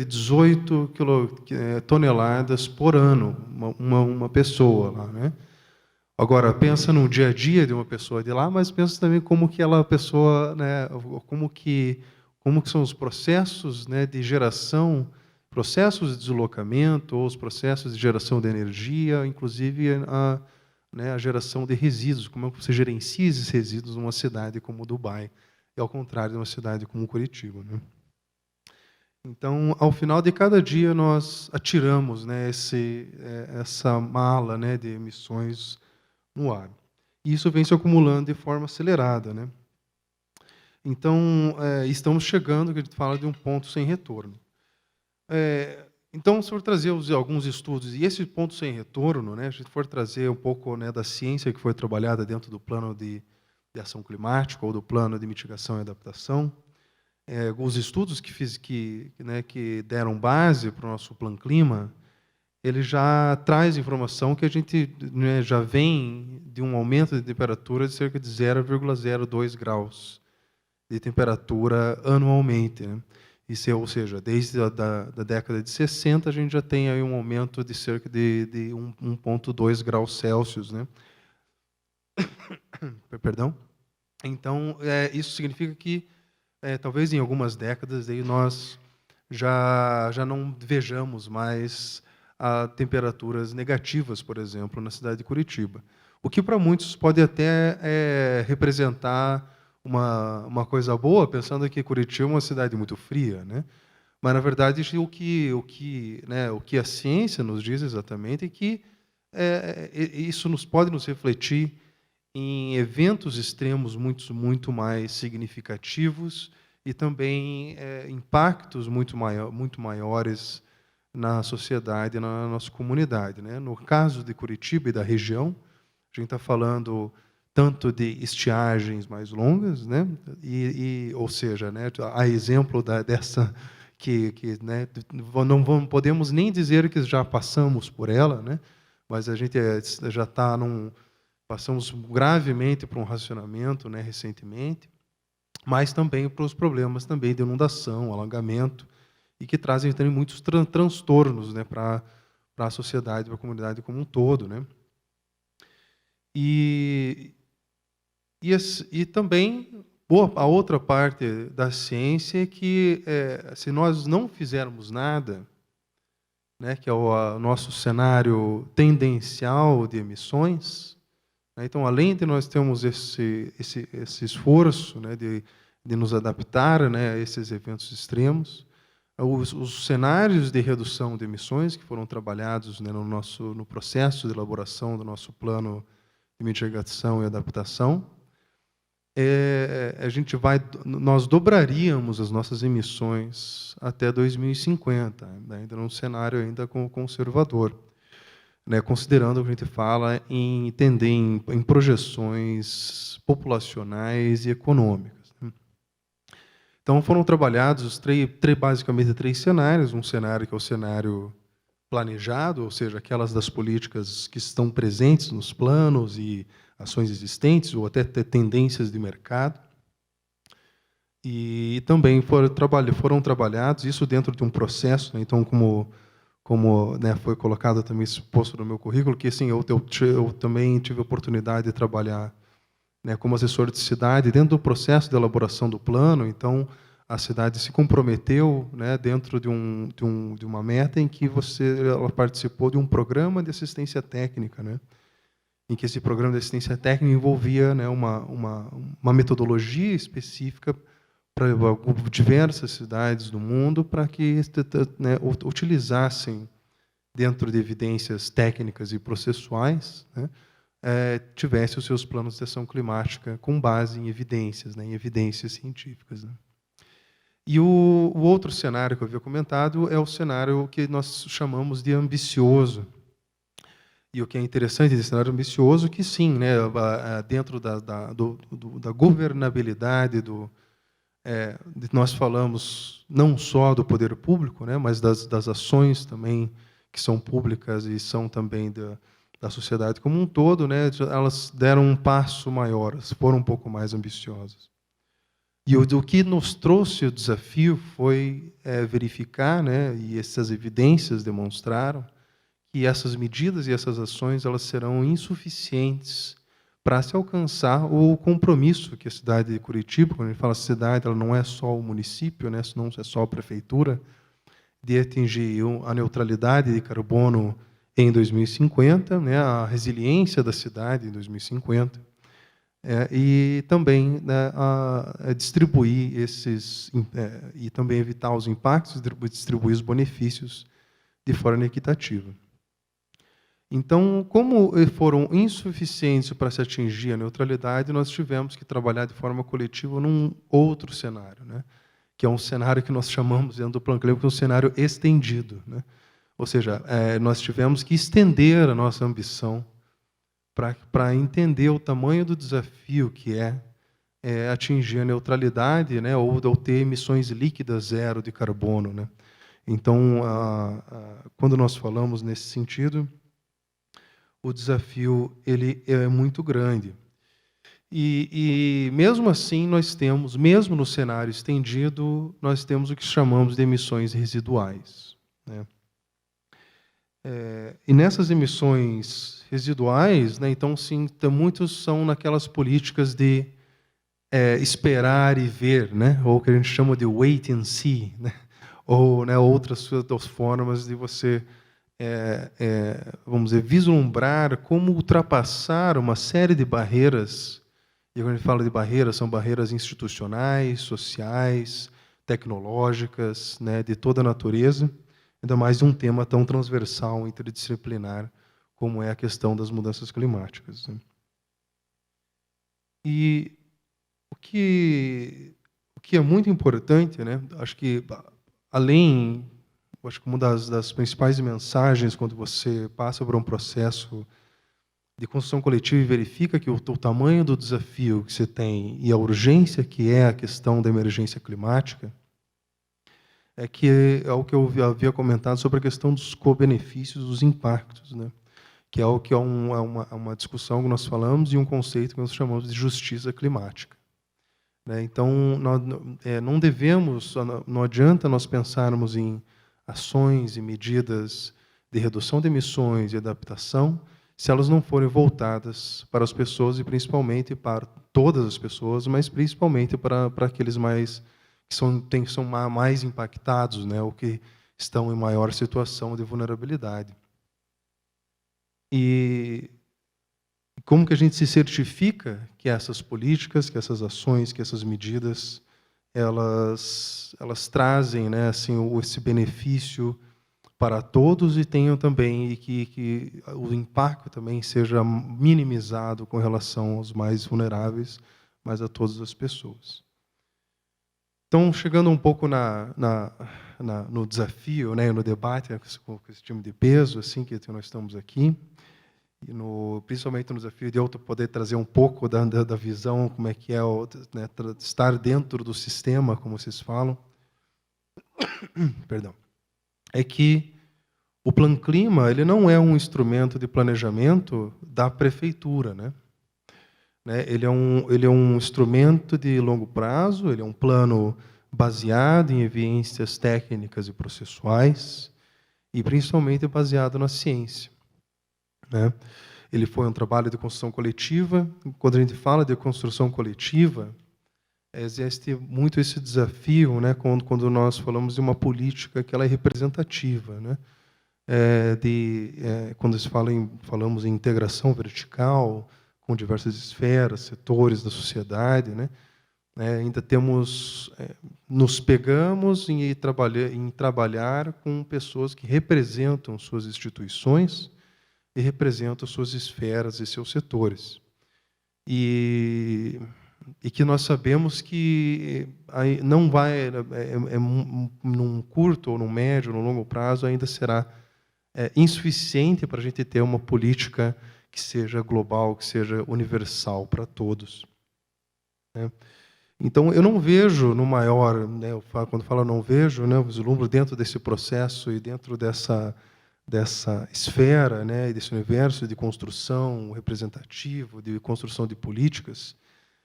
18 toneladas por ano, uma pessoa lá, né? Agora, pensa no dia a dia de uma pessoa de lá, mas pensa também como que ela pessoa, né, como que são os processos, né, de geração, processos de deslocamento, ou os processos de geração de energia, inclusive a geração de resíduos, como é que você gerencia esses resíduos numa cidade como Dubai, e ao contrário de uma cidade como Curitiba, né? Então, ao final de cada dia, nós atiramos, né, essa mala, né, de emissões no ar. E isso vem se acumulando de forma acelerada, né? Então, estamos chegando, que a gente fala, de um ponto sem retorno. Então, se for trazer alguns estudos, e esse ponto sem retorno, né, a gente for trazer um pouco, né, da ciência que foi trabalhada dentro do plano de ação climática ou do plano de mitigação e adaptação, os estudos que deram base para o nosso Plano Clima, ele já traz informação que a gente, né, já vem de um aumento de temperatura de cerca de 0,02 graus de temperatura anualmente, né? Isso ou seja, desde da década de 60, a gente já tem aí um aumento de cerca de 1,2 graus Celsius, né? Perdão. Então, isso significa que, talvez em algumas décadas, aí nós já não vejamos mais temperaturas negativas, por exemplo, na cidade de Curitiba. O que para muitos pode até representar uma coisa boa, pensando que Curitiba é uma cidade muito fria, né? Mas na verdade o que a ciência nos diz exatamente é que isso pode nos refletir em eventos extremos muito mais significativos e também impactos muito maiores na sociedade, na nossa comunidade, né? No caso de Curitiba e da região, a gente está falando tanto de estiagens mais longas, né? Ou seja, né, a exemplo dessa né, não podemos nem dizer que já passamos por ela, né? Mas a gente já está passamos gravemente por um racionamento, né, recentemente, mas também para os problemas também de inundação, alagamento, e que trazem também muitos transtornos, né, para a sociedade, para a comunidade como um todo, né? E também a outra parte da ciência é que se nós não fizermos nada, né, que é o nosso cenário tendencial de emissões, né, então além de nós termos esse esforço, né, de nos adaptar, né, a esses eventos extremos, os cenários de redução de emissões que foram trabalhados, né, no processo de elaboração do nosso plano de mitigação e adaptação, nós dobraríamos as nossas emissões até 2050, né, ainda num cenário ainda conservador, né, considerando que a gente fala em projeções populacionais e econômicas. Então, foram trabalhados basicamente três cenários. Um cenário que é o cenário planejado, ou seja, aquelas das políticas que estão presentes nos planos e ações existentes, ou até tendências de mercado. E também foram trabalhados, isso dentro de um processo, né? Então, como né, foi colocado também, exposto no meu currículo, que assim, eu também tive a oportunidade de trabalhar, né, como assessor de cidade, dentro do processo de elaboração do plano. Então, a cidade se comprometeu, né, dentro de uma meta em que ela participou de um programa de assistência técnica, né, em que esse programa de assistência técnica envolvia, né, uma metodologia específica para diversas cidades do mundo para que, né, utilizassem, dentro de evidências técnicas e processuais, né, tivesse os seus planos de ação climática com base em evidências, né, em evidências científicas. Né. E o outro cenário que eu havia comentado é o cenário que nós chamamos de ambicioso. E o que é interessante desse cenário ambicioso é que, sim, né, dentro da governabilidade, nós falamos não só do poder público, né, mas das ações também que são públicas e são também da sociedade como um todo, né, elas deram um passo maior, foram um pouco mais ambiciosas. E o que nos trouxe o desafio foi verificar, né, e essas evidências demonstraram, que essas medidas e essas ações elas serão insuficientes para se alcançar o compromisso que a cidade de Curitiba, quando a gente fala cidade, ela não é só o município, né, não é só a prefeitura, de atingir a neutralidade de carbono em 2050, né, a resiliência da cidade em 2050, e também, né, distribuir esses, e também evitar os impactos, distribuir os benefícios de forma equitativa. Então, como foram insuficientes para se atingir a neutralidade, nós tivemos que trabalhar de forma coletiva num outro cenário, né? Que é um cenário que nós chamamos, dentro do Plano Climático, um cenário estendido. Né? Ou seja, nós tivemos que estender a nossa ambição para entender o tamanho do desafio que é atingir a neutralidade, né? Ou ter emissões líquidas zero de carbono. Né? Então, quando nós falamos nesse sentido, o desafio ele é muito grande. E mesmo assim, nós temos, mesmo no cenário estendido, nós temos o que chamamos de emissões residuais. Né? E nessas emissões residuais, né, então, sim, muitos são naquelas políticas de esperar e ver, né, ou que a gente chama de wait and see, né, ou, né, outras formas de você vamos dizer, vislumbrar como ultrapassar uma série de barreiras. E quando a gente fala de barreiras, são barreiras institucionais, sociais, tecnológicas, né, de toda a natureza, ainda mais de um tema tão transversal, interdisciplinar, como é a questão das mudanças climáticas. Né. E o que é muito importante, né, acho que, além... Acho que uma das principais mensagens, quando você passa por um processo de construção coletiva e verifica que o tamanho do desafio que você tem e a urgência que é a questão da emergência climática, é o que eu havia comentado sobre a questão dos co-benefícios, dos impactos, né? Que é o que é uma discussão que nós falamos e um conceito que nós chamamos de justiça climática. Né? Então, não devemos, não adianta nós pensarmos em ações e medidas de redução de emissões e adaptação, se elas não forem voltadas para as pessoas e principalmente para todas as pessoas, mas principalmente para aqueles que são mais impactados, né, ou que estão em maior situação de vulnerabilidade. E como que a gente se certifica que essas políticas, que essas ações, que essas medidas elas trazem, né, assim, esse benefício para todos e tenham também e que o impacto também seja minimizado com relação aos mais vulneráveis, mas a todas as pessoas. Então, chegando um pouco no desafio, né, no debate com esse time de peso, assim que nós estamos aqui, e principalmente no desafio de eu poder trazer um pouco da visão, como é que é né, estar dentro do sistema, como vocês falam, perdão, é que o Plano Clima ele não é um instrumento de planejamento da prefeitura, né? Ele é um instrumento de longo prazo, ele é um plano baseado em evidências técnicas e processuais e principalmente baseado na ciência. Né? Ele foi um trabalho de construção coletiva. Quando a gente fala de construção coletiva, existe muito esse desafio, né, quando nós falamos de uma política que ela é representativa. Né? Quando falamos em integração vertical, com diversas esferas, setores da sociedade, né? né? Ainda nos pegamos em trabalhar com pessoas que representam suas instituições e representam suas esferas e seus setores. E que nós sabemos que não vai, num curto, ou num médio, ou num longo prazo, ainda será insuficiente para a gente ter uma política que seja global, que seja universal para todos, né? Então, eu não vejo no maior, né, quando falo não vejo, né, eu vislumbro dentro desse processo e dentro dessa esfera, né, desse universo de construção representativo, de construção de políticas,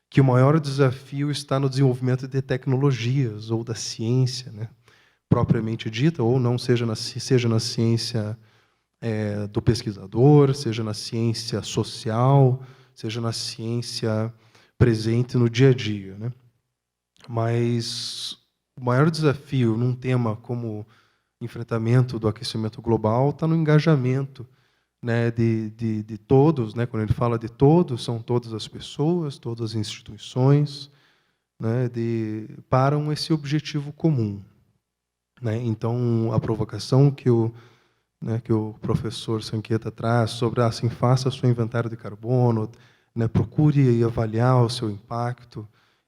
que o maior desafio está no desenvolvimento de tecnologias ou da ciência, né, propriamente dita, ou não seja na ciência do pesquisador, seja na ciência social, seja na ciência presente no dia a dia, né? Mas o maior desafio num tema como enfrentamento do aquecimento global está no engajamento, né, de todos, né? Quando ele fala de todos, são todas as pessoas, todas as instituições, né, para esse objetivo comum, né? Então, a provocação que o professor Sanqueta traz sobre, assim, faça seu inventário de carbono, né, procure avaliar o seu impacto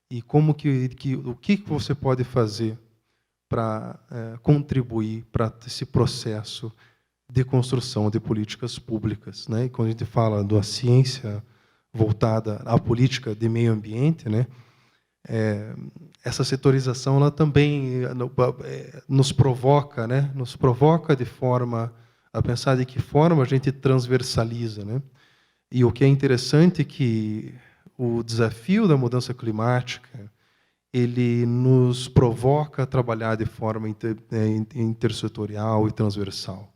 e o que você pode fazer para contribuir para esse processo de construção de políticas públicas, né? E quando a gente fala da ciência voltada à política de meio ambiente, né, essa setorização ela também nos provoca, né, nos provoca de forma a pensar de que forma a gente transversaliza, né? E o que é interessante é que o desafio da mudança climática ele nos provoca a trabalhar de forma intersetorial e transversal.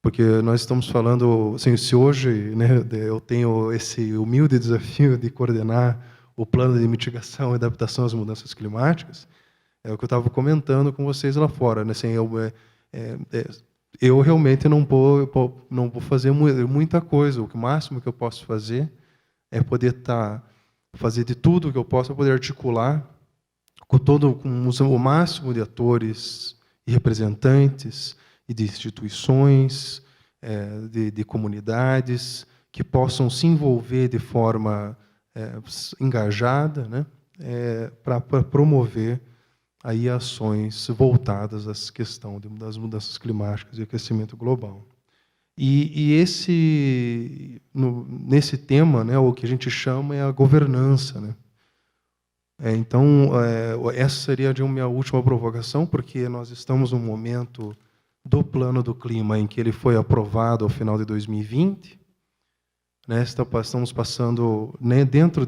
Porque nós estamos falando, assim, se hoje, né, eu tenho esse humilde desafio de coordenar o plano de mitigação e adaptação às mudanças climáticas, é o que eu estava comentando com vocês lá fora, né? Assim, eu realmente não vou fazer muita coisa. O máximo que eu posso fazer é poder fazer de tudo o que eu posso para poder articular com o máximo de atores e representantes e de instituições, de comunidades que possam se envolver de forma engajada, né, para promover aí ações voltadas à questão das mudanças climáticas e aquecimento global. Nesse tema, né, o que a gente chama é a governança, né? Então, essa seria a minha última provocação, porque nós estamos num momento do Plano do Clima em que ele foi aprovado ao final de 2020. Né, estamos passando, né, dentro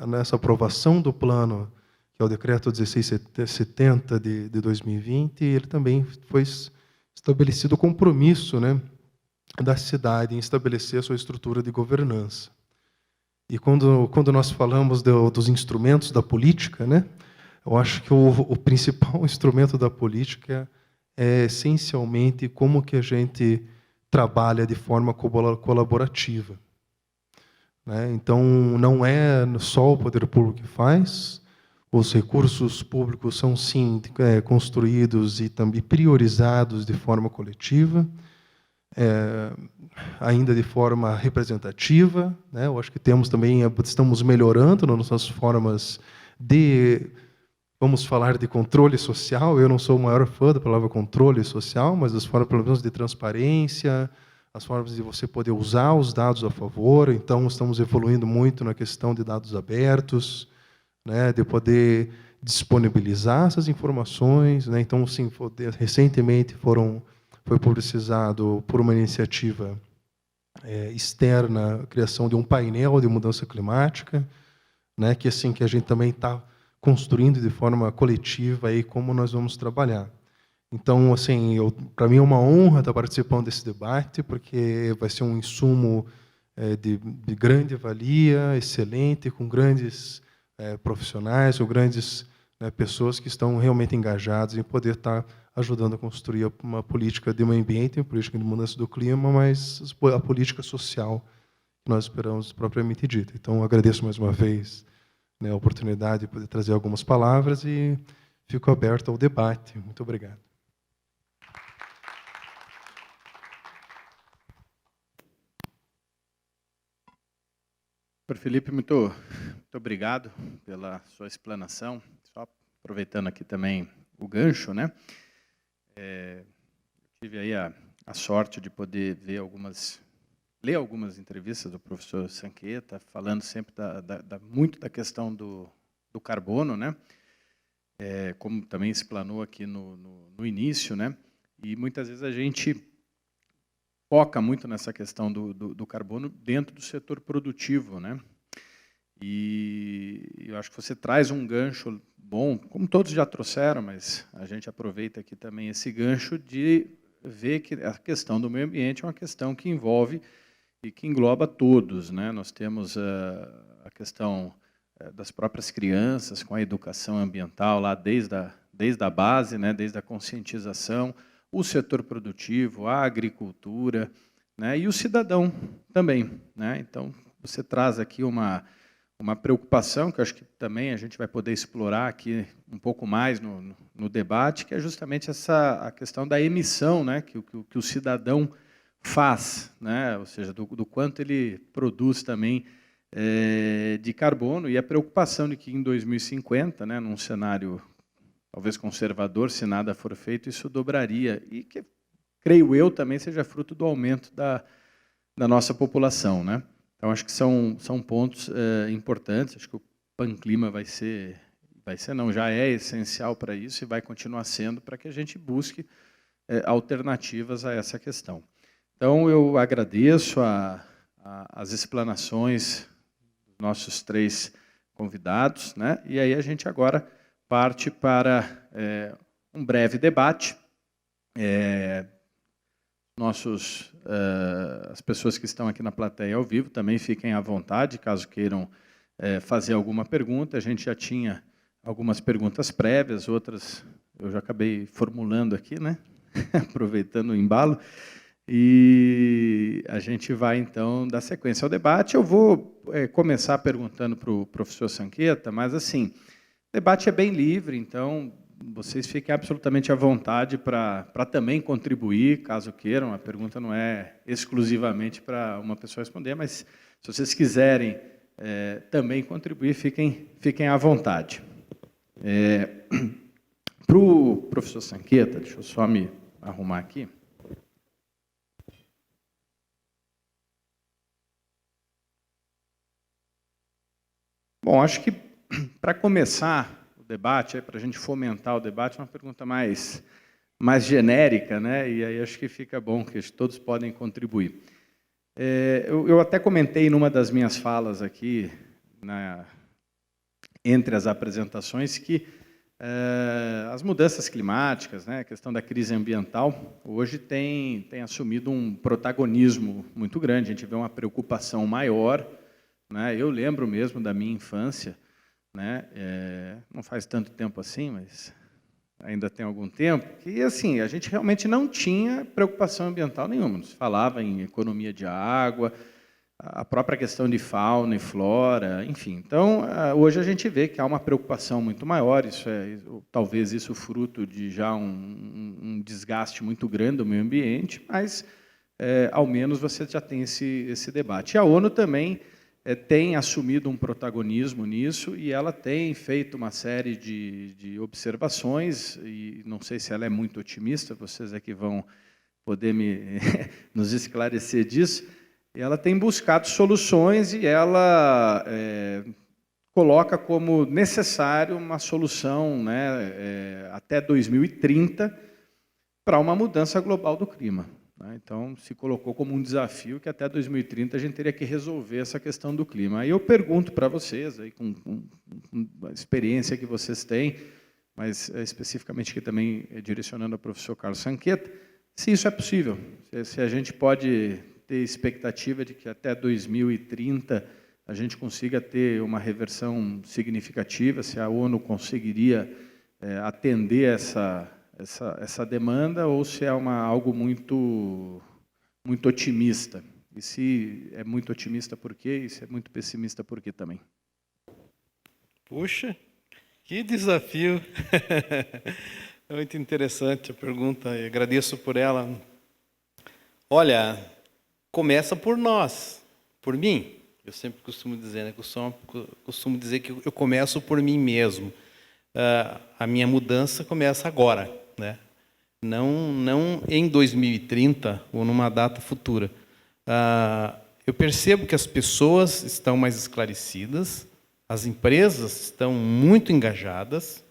nessa aprovação do plano, que é o Decreto 1670 de 2020, ele também foi estabelecido o compromisso, né, da cidade em estabelecer a sua estrutura de governança. E quando nós falamos dos instrumentos da política, né, eu acho que o principal instrumento da política é essencialmente como que a gente trabalha de forma colaborativa, né? Então, não é só o poder público que faz, os recursos públicos são, sim, construídos e também priorizados de forma coletiva, ainda de forma representativa, né? Eu acho que estamos melhorando nas nossas formas vamos falar de controle social. Eu não sou o maior fã da palavra controle social, mas as formas, pelo menos, de transparência, as formas de você poder usar os dados a favor. Então, estamos evoluindo muito na questão de dados abertos, né, de poder disponibilizar essas informações, né? Então, sim, recentemente foi publicizado por uma iniciativa externa a criação de um painel de mudança climática, né, que a gente também está construindo de forma coletiva aí como nós vamos trabalhar. Então, assim, para mim é uma honra estar participando desse debate, porque vai ser um insumo de grande valia, excelente, com grandes profissionais, com grandes pessoas que estão realmente engajadas em poder estar ajudando a construir uma política de meio ambiente, uma política de mudança do clima, mas a política social que nós esperamos propriamente dita. Então, agradeço mais uma vez né, a oportunidade de poder trazer algumas palavras e fico aberto ao debate. Muito obrigado. Doutor Felipe, muito obrigado pela sua explanação. Só aproveitando aqui também o gancho, né? Tive aí a sorte de poder ler algumas entrevistas do professor Sanqueta, falando sempre muito da questão do carbono, né? Como também explanou aqui no início, né? E muitas vezes a gente foca muito nessa questão do carbono dentro do setor produtivo, né? E eu acho que você traz um gancho bom, como todos já trouxeram, mas a gente aproveita aqui também esse gancho de ver que a questão do meio ambiente é uma questão que envolve e que engloba todos, né? Nós temos a questão das próprias crianças com a educação ambiental lá desde a base, né? Desde a conscientização, o setor produtivo, a agricultura, né? E o cidadão também, né? Então, você traz aqui uma preocupação que eu acho que também a gente vai poder explorar aqui um pouco mais no debate, que é justamente a questão da emissão, né? Que o cidadão faz, né? Ou seja, do quanto ele produz também de carbono, e a preocupação de que em 2050, né, num cenário talvez conservador, se nada for feito, isso dobraria, e que, creio eu, também seja fruto do aumento da nossa população, né? Então, acho que são pontos importantes. Acho que o Panclima não, já é essencial para isso e vai continuar sendo para que a gente busque alternativas a essa questão. Então, eu agradeço as explanações dos nossos 3 convidados, né? E aí a gente agora parte para um breve debate. As pessoas que estão aqui na plateia ao vivo também fiquem à vontade, caso queiram fazer alguma pergunta. A gente já tinha algumas perguntas prévias, outras eu já acabei formulando aqui, né? Aproveitando o embalo. E a gente vai, então, dar sequência ao debate. Eu vou começar perguntando para o professor Sanqueta, mas, assim, o debate é bem livre, então vocês fiquem absolutamente à vontade para também contribuir, caso queiram. A pergunta não é exclusivamente para uma pessoa responder, mas se vocês quiserem também contribuir, fiquem à vontade. Para o professor Sanqueta, deixa eu só me arrumar aqui. Bom, acho que para começar o debate, para a gente fomentar o debate, é uma pergunta mais genérica, né? E aí acho que fica bom, que todos podem contribuir. Eu até comentei numa das minhas falas aqui, entre as apresentações, que as mudanças climáticas, né, a questão da crise ambiental, hoje tem assumido um protagonismo muito grande. A gente vê uma preocupação maior, né? Eu lembro mesmo da minha infância, né? Não faz tanto tempo assim, mas ainda tem algum tempo, que assim, a gente realmente não tinha preocupação ambiental nenhuma. Não se falava em economia de água, a própria questão de fauna e flora, enfim. Então, hoje a gente vê que há uma preocupação muito maior, talvez isso fruto de já um desgaste muito grande do meio ambiente, mas ao menos você já tem esse debate. E a ONU também tem assumido um protagonismo nisso, e ela tem feito uma série de observações, e não sei se ela é muito otimista, vocês aqui vão poder nos esclarecer disso. E ela tem buscado soluções, e ela coloca como necessário uma solução, né, até 2030 para uma mudança global do clima. Então, se colocou como um desafio que até 2030 a gente teria que resolver essa questão do clima. Aí eu pergunto para vocês, aí, com a experiência que vocês têm, mas especificamente aqui também direcionando ao professor Carlos Sanqueta, se isso é possível, se a gente pode ter expectativa de que até 2030 a gente consiga ter uma reversão significativa, se a ONU conseguiria atender essa demanda, ou se é algo muito otimista. E se é muito otimista, por quê? E se é muito pessimista, por quê também? Puxa, que desafio. É muito interessante a pergunta, e agradeço por ela. Olha, começa por nós, por mim. Eu sempre costumo dizer, né? Costumo dizer que eu começo por mim mesmo. A minha mudança começa agora, né? Não em 2030 ou numa data futura. Eu percebo que as pessoas estão mais esclarecidas, as empresas estão muito engajadas,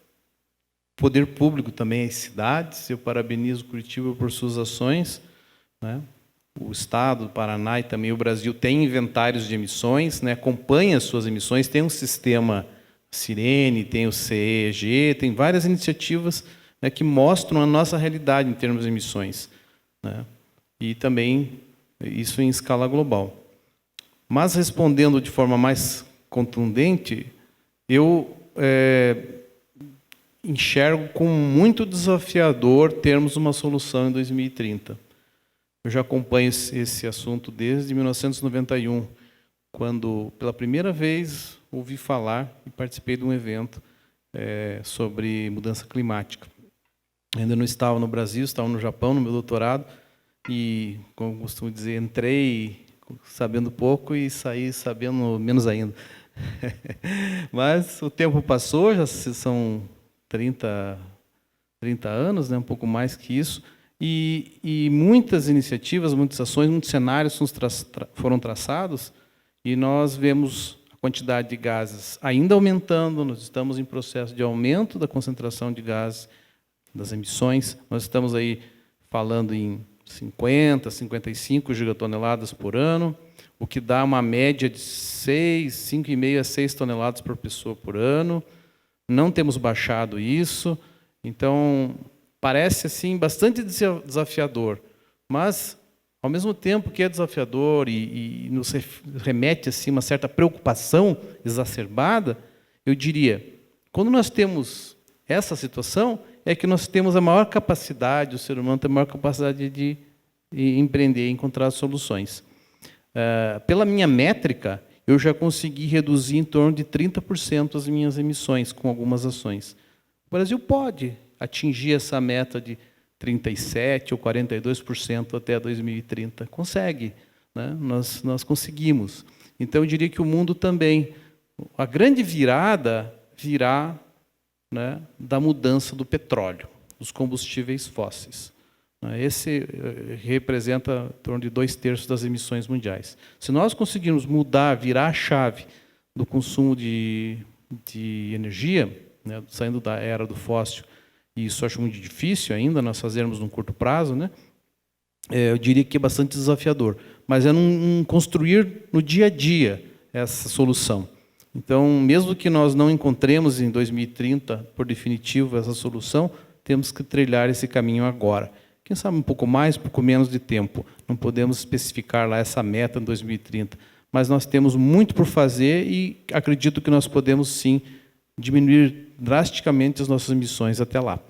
o poder público também, as cidades. Eu parabenizo Curitiba por suas ações, né? O Estado, o Paraná e também o Brasil têm inventários de emissões, né? Acompanha as suas emissões, tem um sistema Sirene, tem o CEG, tem várias iniciativas, né, que mostram a nossa realidade em termos de emissões, né? E também isso em escala global. Mas, respondendo de forma mais contundente, eu enxergo como muito desafiador termos uma solução em 2030. Eu já acompanho esse assunto desde 1991, quando, pela primeira vez, ouvi falar e participei de um evento sobre mudança climática. Ainda não estava no Brasil, estava no Japão, no meu doutorado, e, como costumo dizer, entrei sabendo pouco e saí sabendo menos ainda. Mas o tempo passou, já são 30 anos, né, um pouco mais que isso, e muitas iniciativas, muitas ações, muitos cenários foram traçados, e nós vemos a quantidade de gases ainda aumentando. Nós estamos em processo de aumento da concentração de gases, das emissões. Nós estamos aí falando em 50, 55 gigatoneladas por ano, o que dá uma média de 5,5 a 6 toneladas por pessoa por ano. Não temos baixado isso, então parece assim bastante desafiador, mas ao mesmo tempo que é desafiador e nos remete assim uma certa preocupação exacerbada, eu diria, quando nós temos essa situação, é que nós temos a maior capacidade, o ser humano tem a maior capacidade de empreender, encontrar soluções. Pela minha métrica, eu já consegui reduzir em torno de 30% as minhas emissões com algumas ações. O Brasil pode atingir essa meta de 37% ou 42% até 2030. Consegue, né? Nós conseguimos. Então, eu diria que o mundo também. A grande virada virá, né, da mudança do petróleo, dos combustíveis fósseis. Esse representa em torno de 2/3 das emissões mundiais. Se nós conseguirmos mudar, virar a chave do consumo de energia, né, saindo da era do fóssil, e isso eu acho muito difícil ainda nós fazermos num curto prazo, né, eu diria que é bastante desafiador. Mas é não construir no dia a dia essa solução. Então, mesmo que nós não encontremos em 2030, por definitivo, essa solução, temos que trilhar esse caminho agora. Quem sabe um pouco mais, um pouco menos de tempo. Não podemos especificar lá essa meta em 2030. Mas nós temos muito por fazer e acredito que nós podemos, sim, diminuir drasticamente as nossas emissões até lá.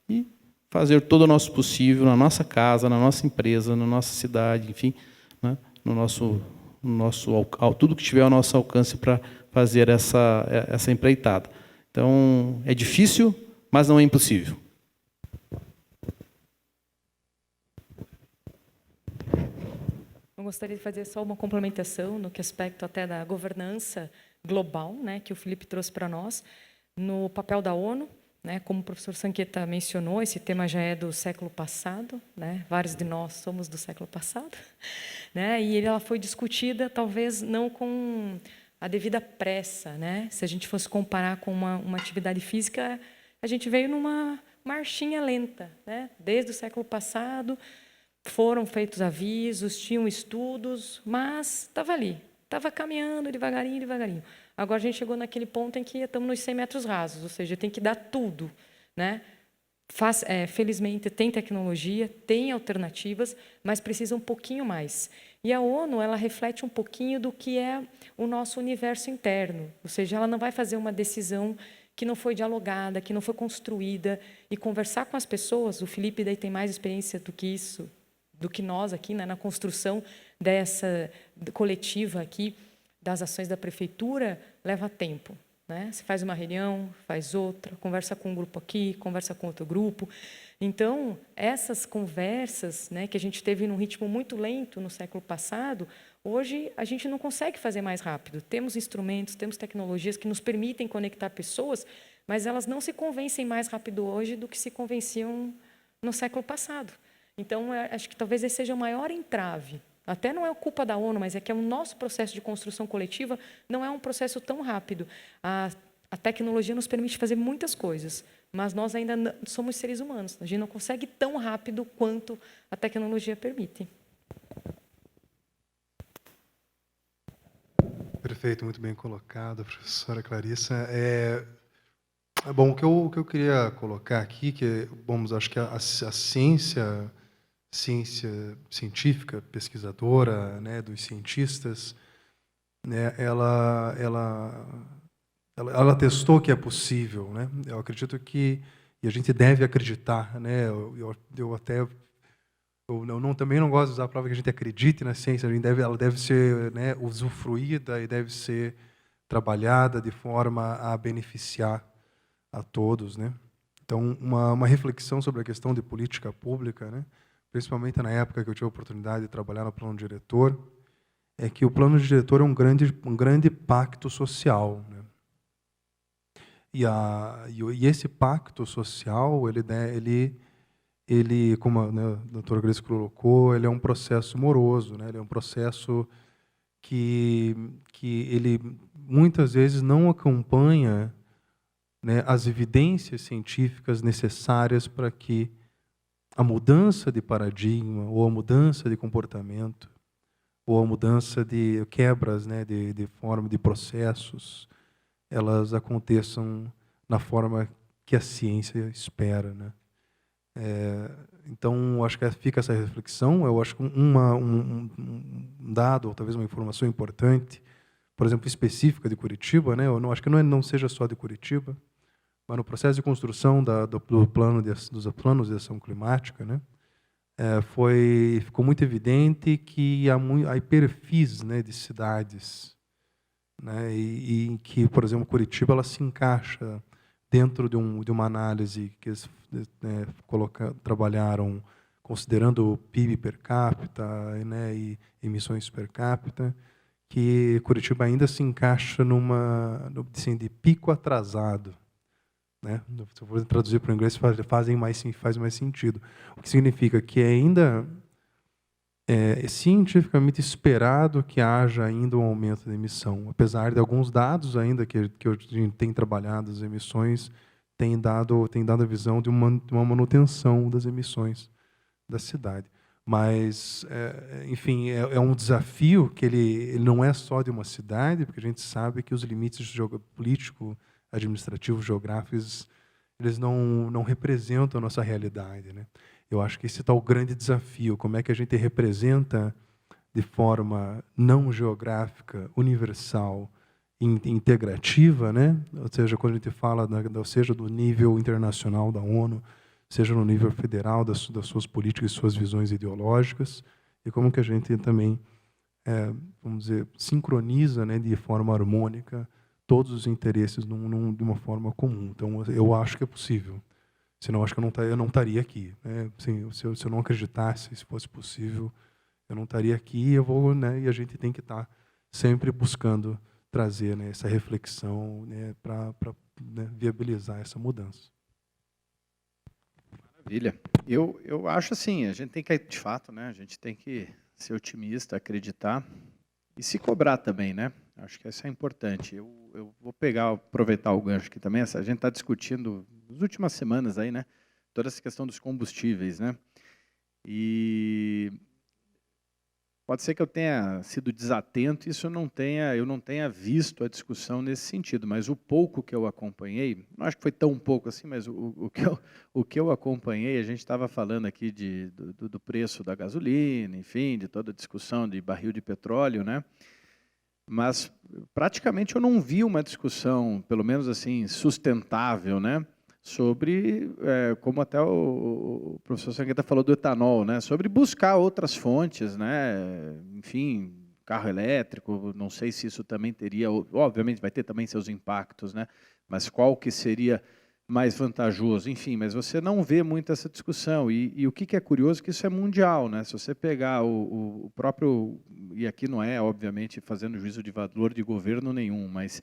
E fazer todo o nosso possível na nossa casa, na nossa empresa, na nossa cidade, enfim, né, tudo que tiver ao nosso alcance para fazer essa empreitada. Então, é difícil, mas não é impossível. Eu gostaria de fazer só uma complementação no que aspecto até da governança global, né, que o Felipe trouxe para nós, no papel da ONU, né, como o professor Sanqueta mencionou, esse tema já é do século passado, né, vários de nós somos do século passado, né, e ela foi discutida talvez não com a devida pressa, né? Se a gente fosse comparar com uma atividade física, a gente veio numa marchinha lenta, né? Desde o século passado, foram feitos avisos, tinham estudos, mas estava ali, estava caminhando devagarinho, devagarinho. Agora a gente chegou naquele ponto em que estamos nos 100 metros rasos, ou seja, tem que dar tudo, né? Felizmente tem tecnologia, tem alternativas, mas precisa um pouquinho mais. E a ONU, ela reflete um pouquinho do que é o nosso universo interno, ou seja, ela não vai fazer uma decisão que não foi dialogada, que não foi construída, e conversar com as pessoas. O Felipe daí tem mais experiência do que isso, do que nós aqui, né, na construção dessa coletiva aqui, das ações da prefeitura, leva tempo. né? Você faz uma reunião, faz outra, conversa com um grupo aqui, conversa com outro grupo. Então, essas conversas, né, que a gente teve num ritmo muito lento no século passado, hoje a gente não consegue fazer mais rápido. Temos instrumentos, temos tecnologias que nos permitem conectar pessoas, mas elas não se convencem mais rápido hoje do que se convenciam no século passado. Então, acho que talvez esse seja o maior entrave. Até não é culpa da ONU, mas é que o nosso processo de construção coletiva não é um processo tão rápido. A tecnologia nos permite fazer muitas coisas, mas nós ainda não, somos seres humanos. A gente não consegue tão rápido quanto a tecnologia permite. Perfeito, muito bem colocado, professora Clarissa. Bom, o que eu queria colocar aqui, acho que a ciência científica, pesquisadora, né, dos cientistas, né, ela testou que é possível, né? Eu acredito que, e a gente deve acreditar, né? Também não gosto de usar a palavra que a gente acredite na ciência. Ela deve ser, né, usufruída e deve ser trabalhada de forma a beneficiar a todos, né? Então, uma reflexão sobre a questão de política pública, né? Principalmente na época que eu tive a oportunidade de trabalhar no plano diretor, é que o plano diretor é um grande pacto social, né? E esse pacto social, ele, como, né, o doutor Grace colocou, ele é um processo moroso, né? Ele é um processo que ele muitas vezes não acompanha, né, as evidências científicas necessárias para que a mudança de paradigma, ou a mudança de comportamento, ou a mudança de quebras, né, de forma de processos, elas aconteçam na forma que a ciência espera, né? Então, acho que fica essa reflexão. Eu acho que um dado, ou talvez uma informação importante, por exemplo, específica de Curitiba, né? Eu acho que não seja só de Curitiba, mas no processo de construção dos planos de ação climática, né, ficou muito evidente que há perfis, né, de cidades, né, e em que, por exemplo, Curitiba ela se encaixa dentro de uma análise que eles, né, trabalharam considerando o PIB per capita, né, e emissões per capita, que Curitiba ainda se encaixa assim, de pico atrasado. Né? Se eu for traduzir para o inglês, faz mais sentido. O que significa que ainda é cientificamente esperado que haja ainda um aumento da emissão, apesar de alguns dados ainda que a gente tem trabalhado, as emissões têm dado a visão de uma manutenção das emissões da cidade. Mas, enfim, é um desafio que ele não é só de uma cidade, porque a gente sabe que os limites políticos, administrativos, geográficos, eles não representam a nossa realidade, né? Eu acho que esse está o grande desafio, como é que a gente representa de forma não geográfica, universal, integrativa, né? Ou seja, quando a gente fala, seja do nível internacional da ONU, seja no nível federal, das suas políticas e suas visões ideológicas, e como que a gente também, vamos dizer, sincroniza, né, de forma harmônica todos os interesses de uma forma comum. Então, eu acho que é possível. Senão, acho que eu não estaria aqui, né? Assim, se eu não acreditasse, se fosse possível, eu não estaria aqui. Né, e a gente tem que estar sempre buscando trazer, né, essa reflexão, né, para né, viabilizar essa mudança. Maravilha. Eu acho assim, a gente tem que, de fato, né, a gente tem que ser otimista, acreditar e se cobrar também, né? Acho que isso é importante. Eu vou aproveitar o gancho aqui também. A gente está discutindo nas últimas semanas aí, né, toda essa questão dos combustíveis, né? E pode ser que eu tenha sido desatento, eu não tenha visto a discussão nesse sentido, mas o pouco que eu acompanhei, não acho que foi tão pouco assim, mas o que eu acompanhei, a gente estava falando aqui do preço da gasolina, enfim, de toda a discussão de barril de petróleo, né? Mas praticamente eu não vi uma discussão, pelo menos assim, sustentável, né, sobre, como até o professor Sangueta falou do etanol, né, sobre buscar outras fontes, né, enfim, carro elétrico, não sei se isso também teria, obviamente vai ter também seus impactos, né? Mas qual que seria mais vantajoso? Enfim, mas você não vê muito essa discussão. E o que é curioso é que isso é mundial, né? Se você pegar o próprio, e aqui não é, obviamente, fazendo juízo de valor de governo nenhum, mas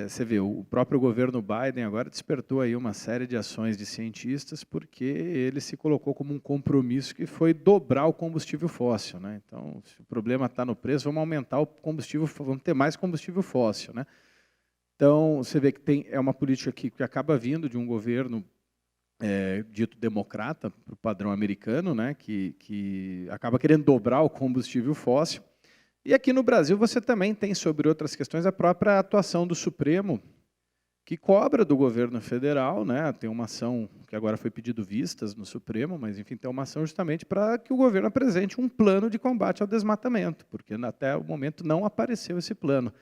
você vê, o próprio governo Biden agora despertou aí uma série de ações de cientistas porque ele se colocou como um compromisso que foi dobrar o combustível fóssil, né? Então, se o problema está no preço, vamos aumentar o combustível, vamos ter mais combustível fóssil, né? Então, você vê que é uma política que acaba vindo de um governo dito democrata, para o padrão americano, né, que acaba querendo dobrar o combustível fóssil. E aqui no Brasil você também tem, sobre outras questões, a própria atuação do Supremo, que cobra do governo federal, né, tem uma ação que agora foi pedido vistas no Supremo, mas, enfim, tem uma ação justamente para que o governo apresente um plano de combate ao desmatamento, porque até o momento não apareceu esse plano.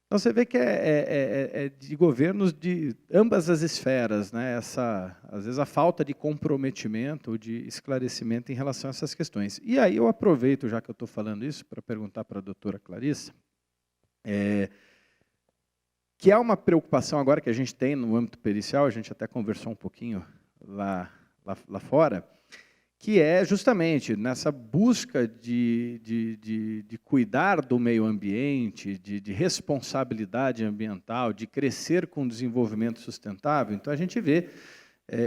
Então, você vê que é de governos de ambas as esferas, né? Às vezes, a falta de comprometimento ou de esclarecimento em relação a essas questões. E aí eu aproveito, já que eu estou falando isso, para perguntar para a doutora Clarissa, que é uma preocupação agora que a gente tem no âmbito pericial, a gente até conversou um pouquinho lá fora, que é justamente nessa busca de cuidar do meio ambiente, de responsabilidade ambiental, de crescer com desenvolvimento sustentável. Então, a gente vê,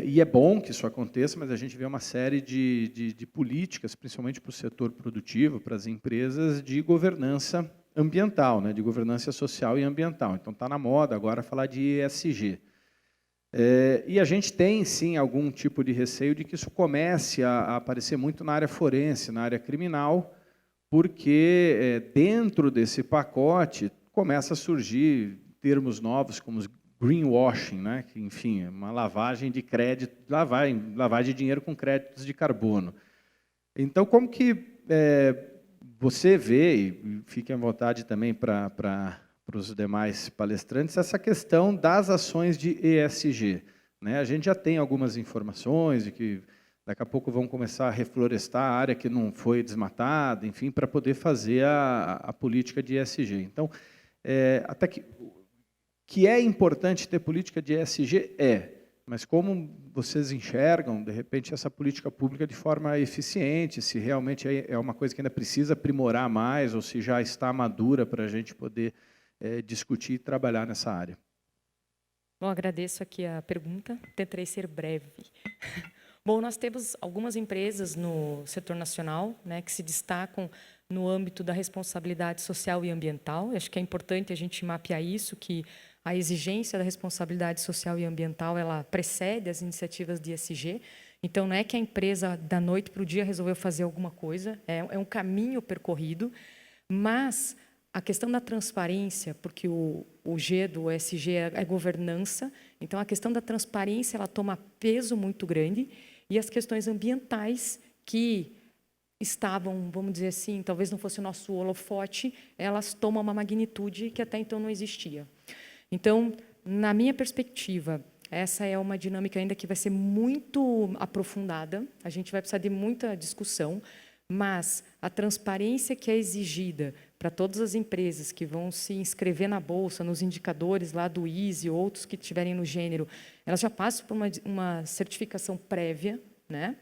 e é bom que isso aconteça, mas a gente vê uma série de políticas, principalmente para o setor produtivo, para as empresas, de governança ambiental, né, de governança social e ambiental. Então, está na moda agora falar de ESG. E a gente tem, sim, algum tipo de receio de que isso comece a aparecer muito na área forense, na área criminal, porque dentro desse pacote começa a surgir termos novos como greenwashing, né? Que, enfim, é uma lavagem de crédito, lavagem de dinheiro com créditos de carbono. Então, como que você vê, e fique à vontade também para os demais palestrantes, essa questão das ações de ESG, né? A gente já tem algumas informações de que daqui a pouco vão começar a reflorestar a área que não foi desmatada, enfim, para poder fazer a política de ESG. Então, até que é importante ter política de ESG, mas como vocês enxergam, de repente, essa política pública de forma eficiente, se realmente é uma coisa que ainda precisa aprimorar mais, ou se já está madura para a gente poder discutir e trabalhar nessa área. Bom, agradeço aqui a pergunta, tentarei ser breve. Bom, nós temos algumas empresas no setor nacional, né, que se destacam no âmbito da responsabilidade social e ambiental. Eu acho que é importante a gente mapear isso, que a exigência da responsabilidade social e ambiental ela precede as iniciativas de ESG. Então, não é que a empresa, da noite para o dia, resolveu fazer alguma coisa, é um caminho percorrido, mas a questão da transparência, porque o G do ESG é governança, então a questão da transparência ela toma peso muito grande, e as questões ambientais que estavam, vamos dizer assim, talvez não fosse o nosso holofote, elas tomam uma magnitude que até então não existia. Então, na minha perspectiva, essa é uma dinâmica ainda que vai ser muito aprofundada, a gente vai precisar de muita discussão, mas a transparência que é exigida para todas as empresas que vão se inscrever na Bolsa, nos indicadores lá do ISE e outros que estiverem no gênero, elas já passam por uma certificação prévia, né?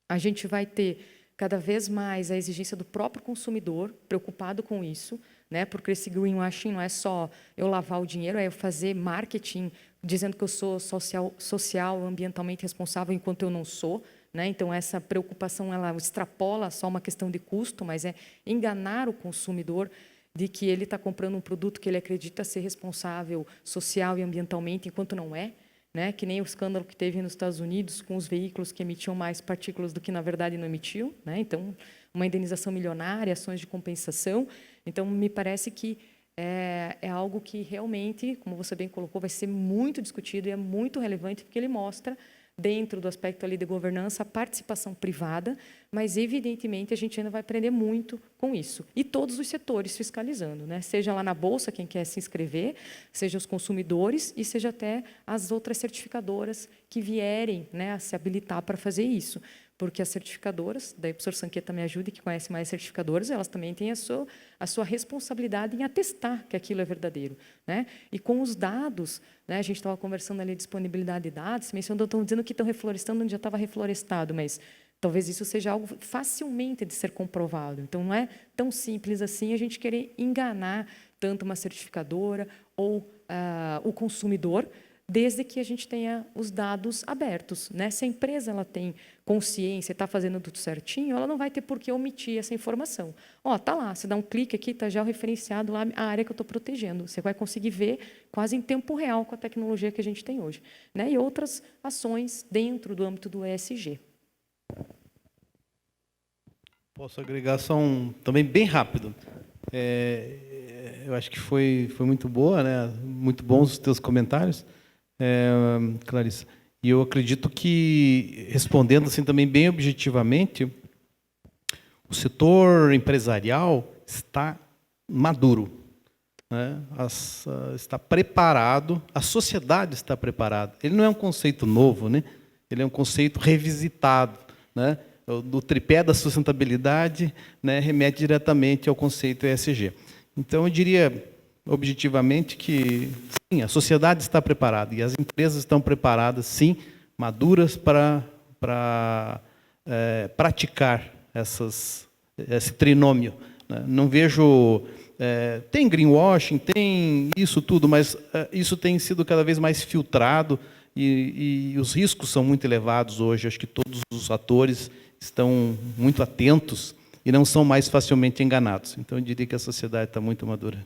A gente vai ter cada vez mais a exigência do próprio consumidor, preocupado com isso, né? Porque esse greenwashing não é só eu lavar o dinheiro, é eu fazer marketing dizendo que eu sou social, ambientalmente responsável, enquanto eu não sou, né? Então, essa preocupação ela extrapola só uma questão de custo, mas é enganar o consumidor de que ele está comprando um produto que ele acredita ser responsável social e ambientalmente, enquanto não é, né? Que nem o escândalo que teve nos Estados Unidos com os veículos que emitiam mais partículas do que, na verdade, não emitiu, né? Então, uma indenização milionária, ações de compensação. Então, me parece que é algo que realmente, como você bem colocou, vai ser muito discutido e é muito relevante, porque ele mostra, dentro do aspecto ali de governança, a participação privada, mas, evidentemente, a gente ainda vai aprender muito com isso. E todos os setores fiscalizando, né? Seja lá na Bolsa, quem quer se inscrever, seja os consumidores e seja até as outras certificadoras que vierem, né, a se habilitar para fazer isso. porque as certificadoras, daí o professor Sanqueta me ajuda, que conhece mais certificadoras, elas também têm a sua responsabilidade em atestar que aquilo é verdadeiro, né? E com os dados, né, a gente estava conversando ali de disponibilidade de dados, mencionou, estão dizendo que estão reflorestando onde já estava reflorestado, mas talvez isso seja algo facilmente de ser comprovado. Então, não é tão simples assim a gente querer enganar tanto uma certificadora ou o consumidor, desde que a gente tenha os dados abertos, né? Se a empresa ela tem consciência, está fazendo tudo certinho, ela não vai ter por que omitir essa informação. Ó, tá lá, você dá um clique aqui, está já referenciado lá a área que eu estou protegendo. Você vai conseguir ver quase em tempo real com a tecnologia que a gente tem hoje, né? E outras ações dentro do âmbito do ESG. Posso agregar só também bem rápido. Eu acho que foi muito boa, né? Muito bons os teus comentários, Clarissa. E eu acredito que, respondendo assim também bem objetivamente, o setor empresarial está maduro, né? Está preparado, a sociedade está preparada. Ele não é um conceito novo, né? Ele é um conceito revisitado, né? Do tripé da sustentabilidade, né, remete diretamente ao conceito ESG. Então, eu diria, objetivamente, que sim, a sociedade está preparada e as empresas estão preparadas, sim, maduras para praticar esse trinômio, né? Não vejo... tem greenwashing, tem isso tudo, mas isso tem sido cada vez mais filtrado e os riscos são muito elevados hoje. Acho que todos os atores estão muito atentos e não são mais facilmente enganados. Então, eu diria que a sociedade está muito madura.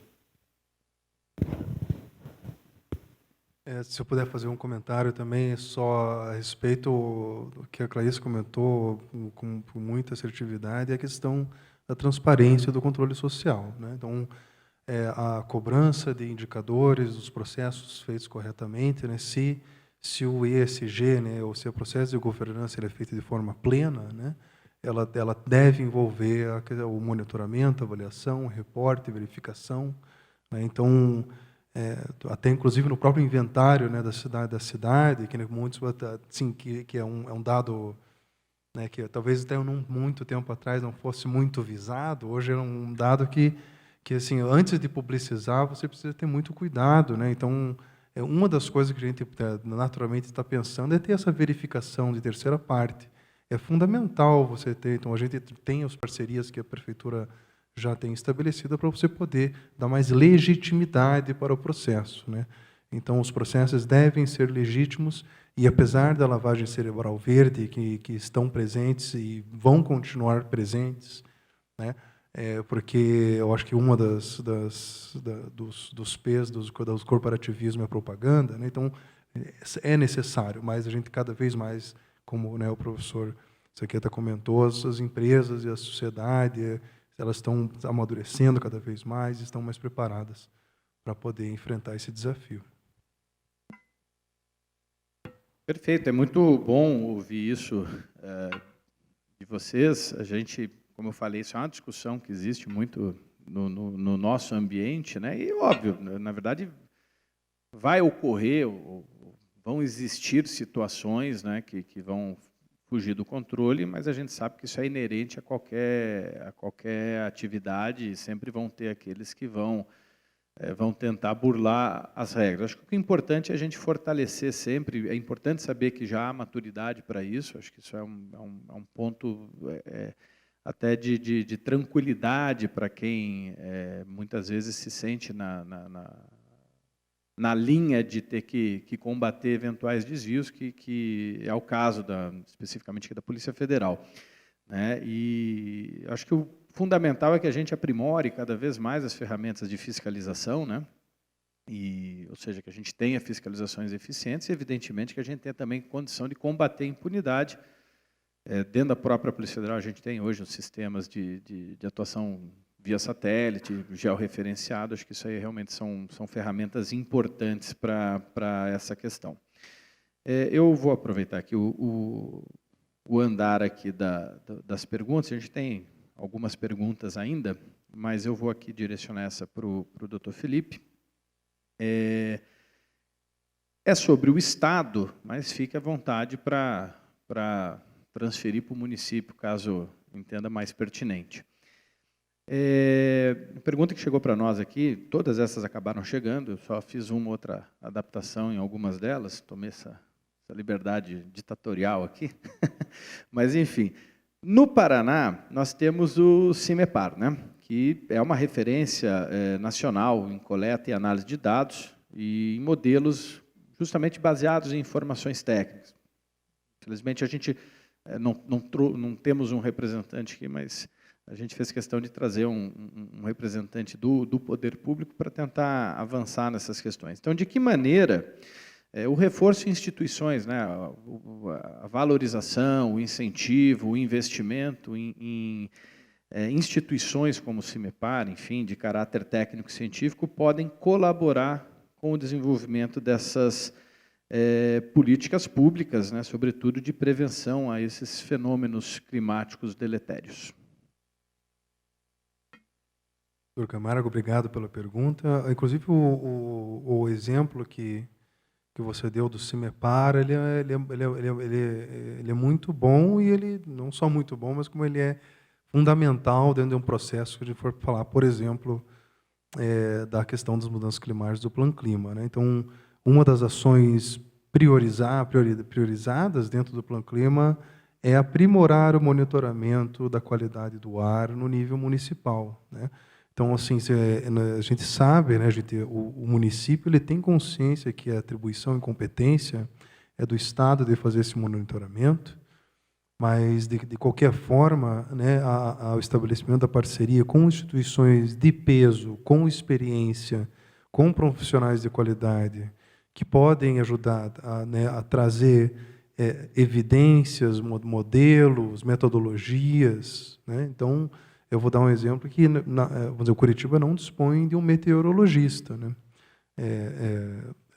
Se eu puder fazer um comentário também, só a respeito do que a Clarissa comentou com muita assertividade, é a questão da transparência do controle social, né? Então, a cobrança de indicadores, dos processos feitos corretamente, né? Se o ESG, né, ou se o processo de governança ele é feito de forma plena, né, ela deve envolver o monitoramento, a avaliação, o reporte, verificação, né? Então, até inclusive no próprio inventário, né, da cidade, que muitos, assim, que é um dado, né, que talvez até muito tempo atrás não fosse muito visado, hoje é um dado que assim, antes de publicizar, você precisa ter muito cuidado, né? Então, uma das coisas que a gente naturalmente está pensando é ter essa verificação de terceira parte. É fundamental você ter. Então, a gente tem as parcerias que a prefeitura já tem estabelecida para você poder dar mais legitimidade para o processo, né? Então, os processos devem ser legítimos e, apesar da lavagem cerebral verde, que estão presentes e vão continuar presentes, né? Porque eu acho que uma dos P's do corporativismo é a propaganda, né? Então, é necessário, mas a gente cada vez mais, como, né, o professor Sanqueta comentou, as empresas e a sociedade, elas estão amadurecendo cada vez mais, estão mais preparadas para poder enfrentar esse desafio. Perfeito, é muito bom ouvir isso de vocês. A gente, como eu falei, isso é uma discussão que existe muito no nosso ambiente, né? E, óbvio, na verdade, vai ocorrer, vão existir situações, né, que vão fugir do controle, mas a gente sabe que isso é inerente a qualquer atividade, e sempre vão ter aqueles que vão tentar burlar as regras. Acho que o importante é a gente fortalecer sempre, é importante saber que já há maturidade para isso, acho que isso é um ponto até de tranquilidade para quem muitas vezes se sente na linha de ter que combater eventuais desvios, que é o caso, especificamente aqui da Polícia Federal, né? E acho que o fundamental é que a gente aprimore cada vez mais as ferramentas de fiscalização, né? Ou seja, que a gente tenha fiscalizações eficientes e, evidentemente, que a gente tenha também condição de combater a impunidade. Dentro da própria Polícia Federal, a gente tem hoje os sistemas de atuação via satélite, georreferenciado. Acho que isso aí realmente são ferramentas importantes para essa questão. Eu vou aproveitar aqui o andar aqui das perguntas. A gente tem algumas perguntas ainda, mas eu vou aqui direcionar essa para o Dr. Felipe. É sobre o Estado, mas fique à vontade para transferir para o município, caso entenda mais pertinente. Pergunta que chegou para nós aqui, todas essas acabaram chegando, eu só fiz uma outra adaptação em algumas delas, tomei essa liberdade ditatorial aqui, mas enfim. No Paraná, nós temos o CIMEPAR, né, que é uma referência nacional em coleta e análise de dados e em modelos justamente baseados em informações técnicas. Infelizmente, a gente não temos um representante aqui, mas a gente fez questão de trazer um representante do poder público para tentar avançar nessas questões. Então, de que maneira o reforço em instituições, né, a valorização, o incentivo, o investimento em instituições como o CIMEPAR, enfim, de caráter técnico e científico, podem colaborar com o desenvolvimento dessas políticas públicas, né, sobretudo de prevenção a esses fenômenos climáticos deletérios. Doutor Camargo, obrigado pela pergunta. Inclusive, o exemplo que você deu do CIMEPAR, ele é muito bom, e ele não só muito bom, mas como ele é fundamental dentro de um processo que a gente for falar, por exemplo, da questão das mudanças climáticas do Plano Clima, né? Então, uma das ações priorizadas dentro do Plano Clima é aprimorar o monitoramento da qualidade do ar no nível municipal, né? Então, assim, a gente sabe, né, o município ele tem consciência que a atribuição e competência é do Estado de fazer esse monitoramento, mas, de qualquer forma, né, o estabelecimento da parceria com instituições de peso, com experiência, com profissionais de qualidade, que podem ajudar a trazer evidências, modelos, metodologias, né? Então, eu vou dar um exemplo que, vamos dizer, o Curitiba não dispõe de um meteorologista, né?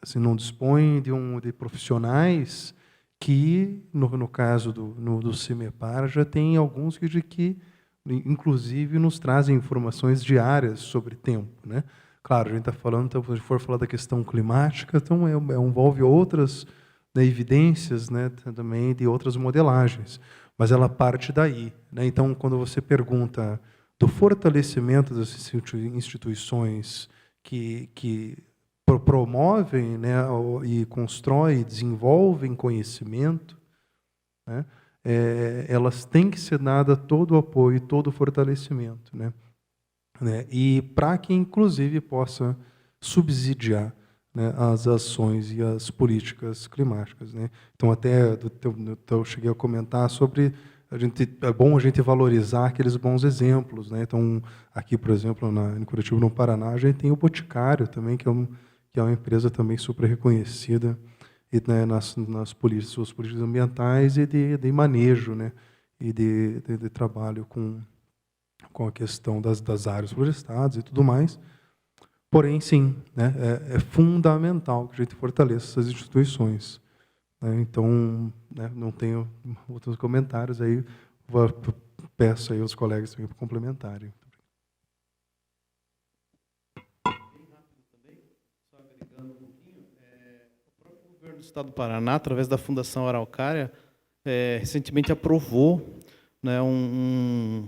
Assim, não dispõe de profissionais que, no caso do CIMEPAR, já tem alguns que, inclusive, nos trazem informações diárias sobre tempo, né? Claro, a gente está falando, então, se a gente for falar da questão climática, então envolve outras, né, evidências, né, também de outras modelagens, mas ela parte daí, né? Então, quando você pergunta do fortalecimento das instituições que promovem, né, e constroem, desenvolvem conhecimento, né, elas têm que ser dada todo o apoio, todo o fortalecimento, né? E para que, inclusive, possa subsidiar, né, as ações e as políticas climáticas, né? Então, até eu cheguei a comentar sobre é bom a gente valorizar aqueles bons exemplos, né? Então, aqui, por exemplo, em Curitiba, no Paraná, a gente tem o Boticário também, que é uma empresa também super reconhecida, e, né, nas suas políticas ambientais e de manejo, né, e de trabalho com a questão das áreas florestadas e tudo mais. Porém, sim, né, é fundamental que a gente fortaleça essas instituições, né? Então, né, não tenho outros comentários, aí peço aí aos colegas também para complementarem. O próprio governo do Estado do Paraná, através da Fundação Araucária, recentemente aprovou, né, um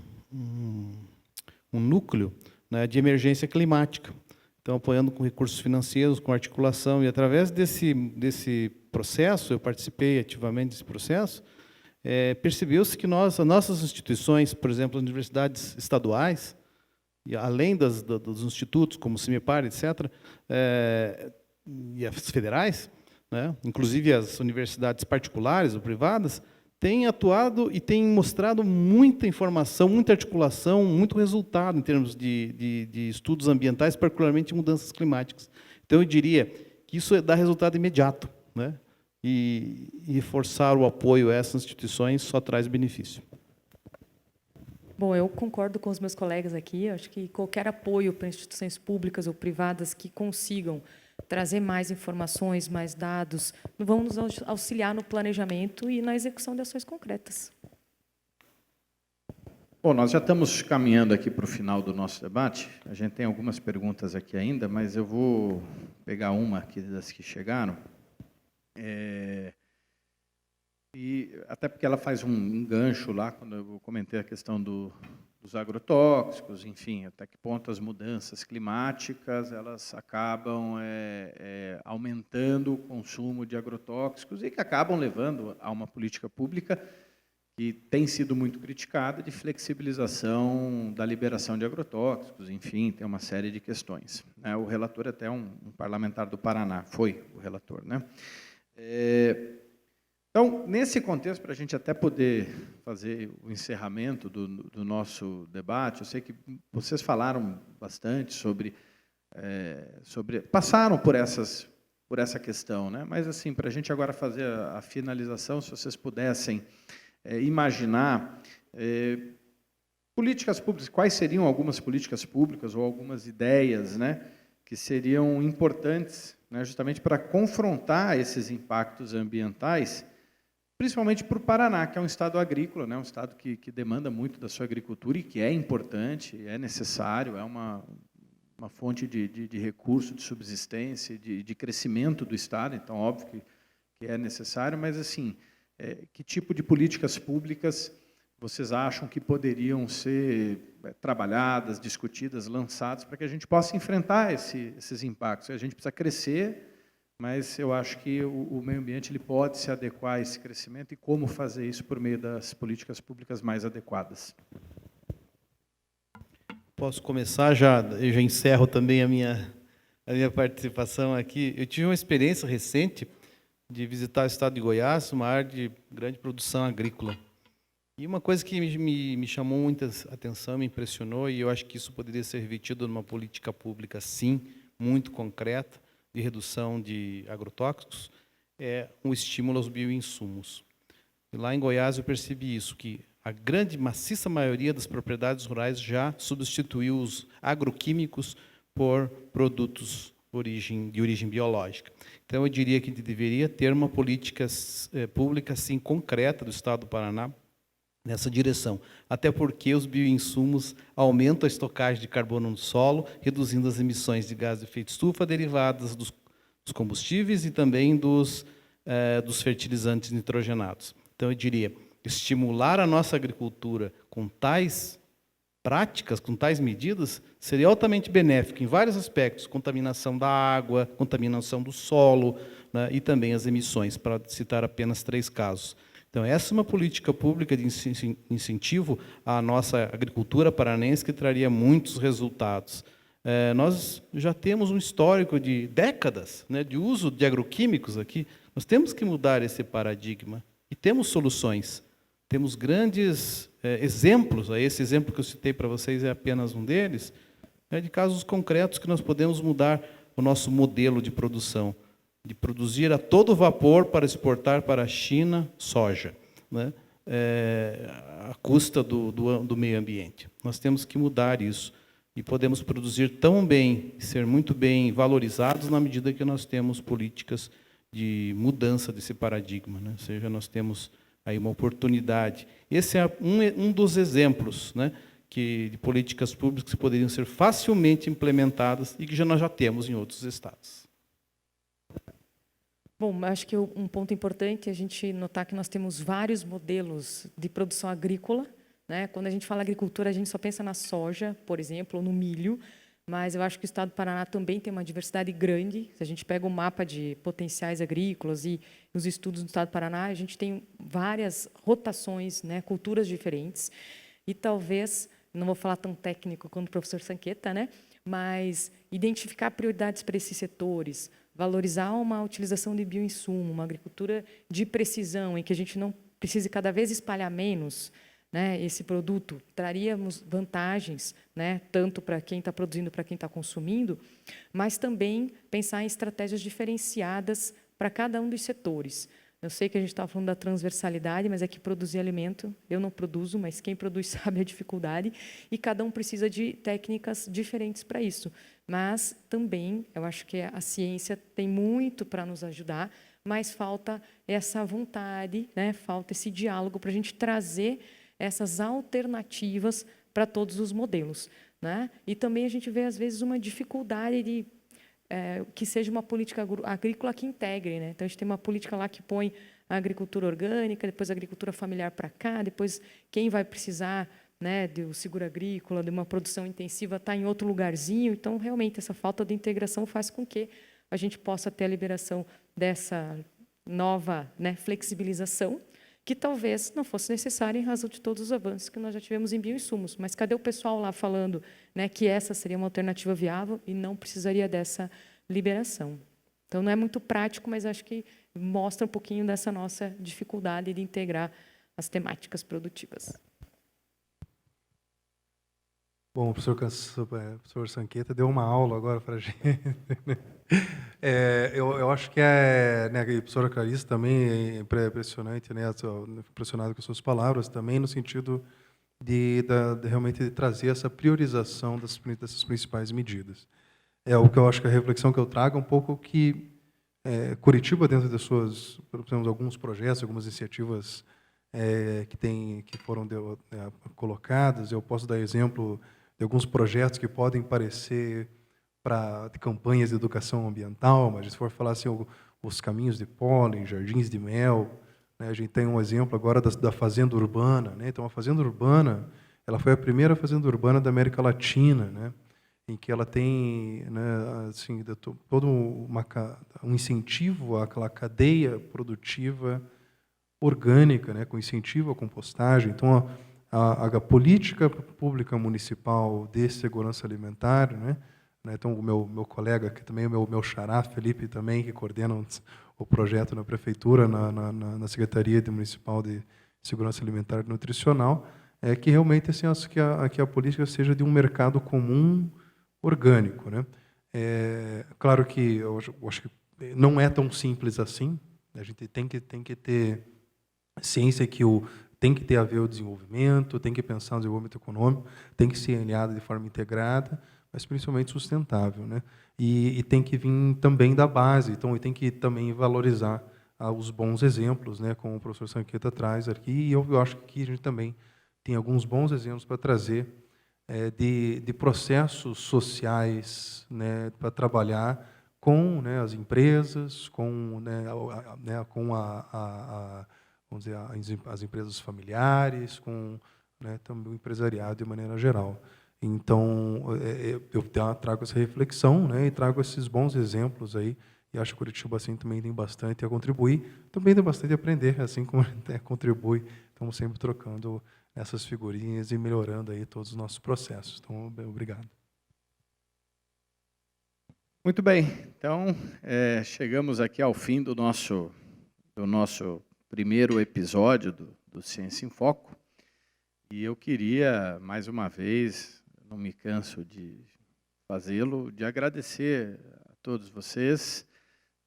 núcleo, né, de emergência climática. Então, apoiando com recursos financeiros, com articulação, e através desse processo, eu participei ativamente desse processo, percebeu-se que as nossas instituições, por exemplo, as universidades estaduais, e além dos institutos, como o CIMEPAR, etc., e as federais, né, inclusive as universidades particulares ou privadas, têm atuado e têm mostrado muita informação, muita articulação, muito resultado em termos de estudos ambientais, particularmente em mudanças climáticas. Então, eu diria que isso dá resultado imediato, né? E forçar o apoio a essas instituições só traz benefício. Bom, eu concordo com os meus colegas aqui. Eu acho que qualquer apoio para instituições públicas ou privadas que consigam trazer mais informações, mais dados, vão nos auxiliar no planejamento e na execução de ações concretas. Bom, nós já estamos caminhando aqui para o final do nosso debate. A gente tem algumas perguntas aqui ainda, mas eu vou pegar uma aqui das que chegaram. E até porque ela faz um gancho lá, quando eu comentei a questão dos agrotóxicos, enfim, até que ponto as mudanças climáticas elas acabam aumentando o consumo de agrotóxicos e que acabam levando a uma política pública que tem sido muito criticada de flexibilização da liberação de agrotóxicos, enfim, tem uma série de questões. O relator até um parlamentar do Paraná, foi o relator, né? Então, nesse contexto, para a gente até poder fazer o encerramento do nosso debate, eu sei que vocês falaram bastante sobre passaram por essa questão, né? Mas assim, para a gente agora fazer a finalização, se vocês pudessem imaginar políticas públicas, quais seriam algumas políticas públicas ou algumas ideias, né, que seriam importantes, né, justamente para confrontar esses impactos ambientais, principalmente para o Paraná, que é um estado agrícola, né, um estado que demanda muito da sua agricultura e que é importante, é necessário, é uma fonte de recurso, de subsistência, de crescimento do estado, então, óbvio que é necessário, mas, assim, que tipo de políticas públicas vocês acham que poderiam ser trabalhadas, discutidas, lançadas, para que a gente possa enfrentar esses impactos? A gente precisa crescer, mas eu acho que o meio ambiente ele pode se adequar a esse crescimento e como fazer isso por meio das políticas públicas mais adequadas. Posso começar eu já encerro também a minha participação aqui. Eu tive uma experiência recente de visitar o estado de Goiás, uma área de grande produção agrícola. E uma coisa que me chamou muita atenção, me impressionou, e eu acho que isso poderia ser revestido numa política pública, sim, muito concreta, de redução de agrotóxicos, é um estímulo aos bioinsumos. E lá em Goiás eu percebi isso, que a grande, maciça maioria das propriedades rurais já substituiu os agroquímicos por produtos de origem biológica. Então, eu diria que a gente deveria ter uma política pública, sim, concreta do Estado do Paraná nessa direção. Até porque os bioinsumos aumentam a estocagem de carbono no solo, reduzindo as emissões de gás de efeito estufa derivadas dos combustíveis e também dos fertilizantes nitrogenados. Então, eu diria, estimular a nossa agricultura com tais práticas, com tais medidas, seria altamente benéfico em vários aspectos, contaminação da água, contaminação do solo, né, e também as emissões, para citar apenas 3 casos. Então, essa é uma política pública de incentivo à nossa agricultura paranense que traria muitos resultados. Nós já temos um histórico de décadas, né, de uso de agroquímicos aqui, nós temos que mudar esse paradigma e temos soluções. Temos grandes exemplos, esse exemplo que eu citei para vocês é apenas um deles, de casos concretos que nós podemos mudar o nosso modelo de produção, de produzir a todo vapor para exportar para a China soja, né, à custa do meio ambiente. Nós temos que mudar isso e podemos produzir tão bem, ser muito bem valorizados na medida que nós temos políticas de mudança desse paradigma, né? Ou seja, nós temos aí uma oportunidade. Esse é um dos exemplos, né, de políticas públicas que poderiam ser facilmente implementadas e que nós já temos em outros estados. Bom, acho que um ponto importante é a gente notar que nós temos vários modelos de produção agrícola, né? Quando a gente fala agricultura, a gente só pensa na soja, por exemplo, ou no milho, mas eu acho que o estado do Paraná também tem uma diversidade grande. Se a gente pega o mapa de potenciais agrícolas e os estudos do estado do Paraná, a gente tem várias rotações, né, culturas diferentes. E talvez, não vou falar tão técnico quanto o professor Sanqueta, né, mas identificar prioridades para esses setores, valorizar uma utilização de bioinsumo, uma agricultura de precisão, em que a gente não precise cada vez espalhar menos, né, esse produto, traríamos vantagens, né, tanto para quem está produzindo, para quem está consumindo, mas também pensar em estratégias diferenciadas para cada um dos setores. Eu sei que a gente estava falando da transversalidade, mas é que produzir alimento, eu não produzo, mas quem produz sabe a dificuldade, e cada um precisa de técnicas diferentes para isso. Mas também, eu acho que a ciência tem muito para nos ajudar, mas falta essa vontade, né, falta esse diálogo para a gente trazer essas alternativas para todos os modelos, né? E também a gente vê, às vezes, uma dificuldade de que seja uma política agrícola que integre, né? Então, a gente tem uma política lá que põe a agricultura orgânica, depois a agricultura familiar para cá, depois quem vai precisar, né, do seguro agrícola, de uma produção intensiva, está em outro lugarzinho. Então, realmente, essa falta de integração faz com que a gente possa ter a liberação dessa nova, né, flexibilização, que talvez não fosse necessária em razão de todos os avanços que nós já tivemos em bioinsumos. Mas cadê o pessoal lá falando, né, que essa seria uma alternativa viável e não precisaria dessa liberação? Então, não é muito prático, mas acho que mostra um pouquinho dessa nossa dificuldade de integrar as temáticas produtivas. Bom, o professor Sanqueta deu uma aula agora para a gente. Eu acho que né, a professora Clarice também é impressionante, né? Impressionado com as suas palavras também, no sentido de realmente trazer essa priorização dessas principais medidas. O que eu acho que a reflexão que eu trago é um pouco que Curitiba, dentro das suas, temos alguns projetos, algumas iniciativas que foram colocadas. Eu posso dar exemplo de alguns projetos que podem parecer de campanhas de educação ambiental, mas se for falar assim, os caminhos de pólen, jardins de mel, né, a gente tem um exemplo agora da fazenda urbana, né? Então, a fazenda urbana, ela foi a primeira fazenda urbana da América Latina, né, em que ela tem, né, assim, todo um incentivo àquela cadeia produtiva orgânica, né, com incentivo à compostagem. Então, a política pública municipal de segurança alimentar, né? Então, o meu colega, que também é o meu xará, Felipe, também, que coordena o projeto na prefeitura, na Secretaria Municipal de Segurança Alimentar e Nutricional, que realmente assim, que a política seja de um mercado comum orgânico, né? Claro que eu acho que não é tão simples assim. A gente tem que ter ciência que tem que ter a ver o desenvolvimento, tem que pensar no desenvolvimento econômico, tem que ser alinhado de forma integrada, mas principalmente sustentável, né? E tem que vir também da base, então tem que também valorizar os bons exemplos, né? Como o professor Sanqueta traz aqui, e eu acho que aqui a gente também tem alguns bons exemplos para trazer de processos sociais, né? Para trabalhar com, né, as empresas, com, né, com vamos dizer, as empresas familiares, com, né, também o empresariado de maneira geral. Então, eu trago essa reflexão, né, e trago esses bons exemplos aí, e acho que Curitiba assim, também tem bastante a contribuir, também tem bastante a aprender, assim como contribui. Estamos sempre trocando essas figurinhas e melhorando aí todos os nossos processos. Então, obrigado. Muito bem. Então, chegamos aqui ao fim do nosso primeiro episódio do Ciência em Foco. E eu queria, mais uma vez, não me canso de fazê-lo, de agradecer a todos vocês,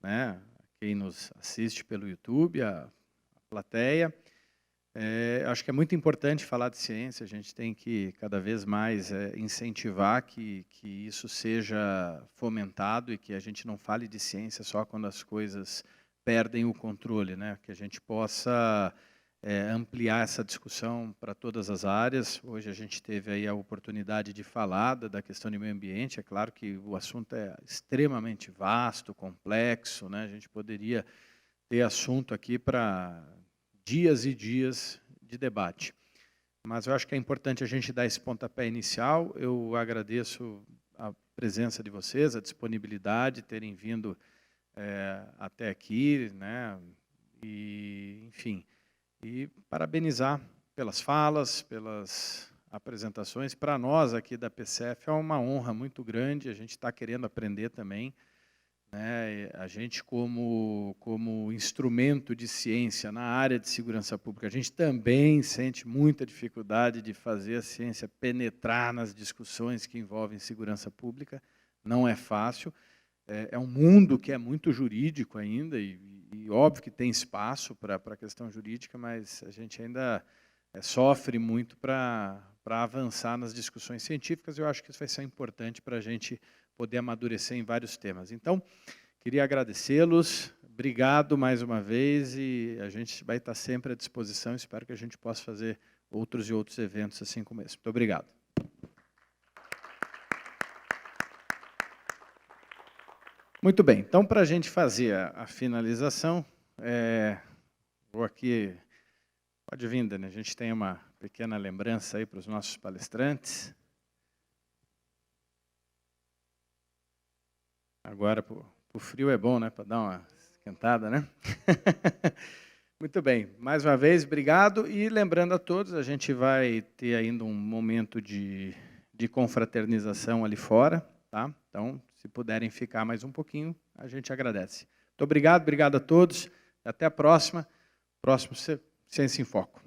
né, quem nos assiste pelo YouTube, a plateia. Acho que é muito importante falar de ciência, a gente tem que cada vez mais incentivar que isso seja fomentado e que a gente não fale de ciência só quando as coisas perdem o controle, né? Que a gente possa ampliar essa discussão para todas as áreas. Hoje a gente teve aí a oportunidade de falar da questão do meio ambiente. É claro que o assunto é extremamente vasto, complexo, né? A gente poderia ter assunto aqui para dias e dias de debate. Mas eu acho que é importante a gente dar esse pontapé inicial. Eu agradeço a presença de vocês, a disponibilidade, terem vindo até aqui, né? E, enfim, e parabenizar pelas falas, pelas apresentações. Para nós aqui da PCF é uma honra muito grande, a gente está querendo aprender também, né? A gente como instrumento de ciência na área de segurança pública, a gente também sente muita dificuldade de fazer a ciência penetrar nas discussões que envolvem segurança pública, não é fácil. É um mundo que é muito jurídico ainda, e óbvio que tem espaço para a questão jurídica, mas a gente ainda sofre muito para avançar nas discussões científicas. Eu acho que isso vai ser importante para a gente poder amadurecer em vários temas. Então, queria agradecê-los, obrigado mais uma vez, e a gente vai estar sempre à disposição, espero que a gente possa fazer outros e outros eventos assim como esse. Muito obrigado. Muito bem, então, para a gente fazer a finalização, Vou aqui, pode vir, Dani, a gente tem uma pequena lembrança aí para os nossos palestrantes. Agora, o frio é bom, né, para dar uma esquentada, né? Muito bem, mais uma vez, obrigado. E lembrando a todos, a gente vai ter ainda um momento de confraternização ali fora, tá? Então, se puderem ficar mais um pouquinho, a gente agradece. Muito obrigado, obrigado a todos. Até a próxima. Próximo Ciência em Foco.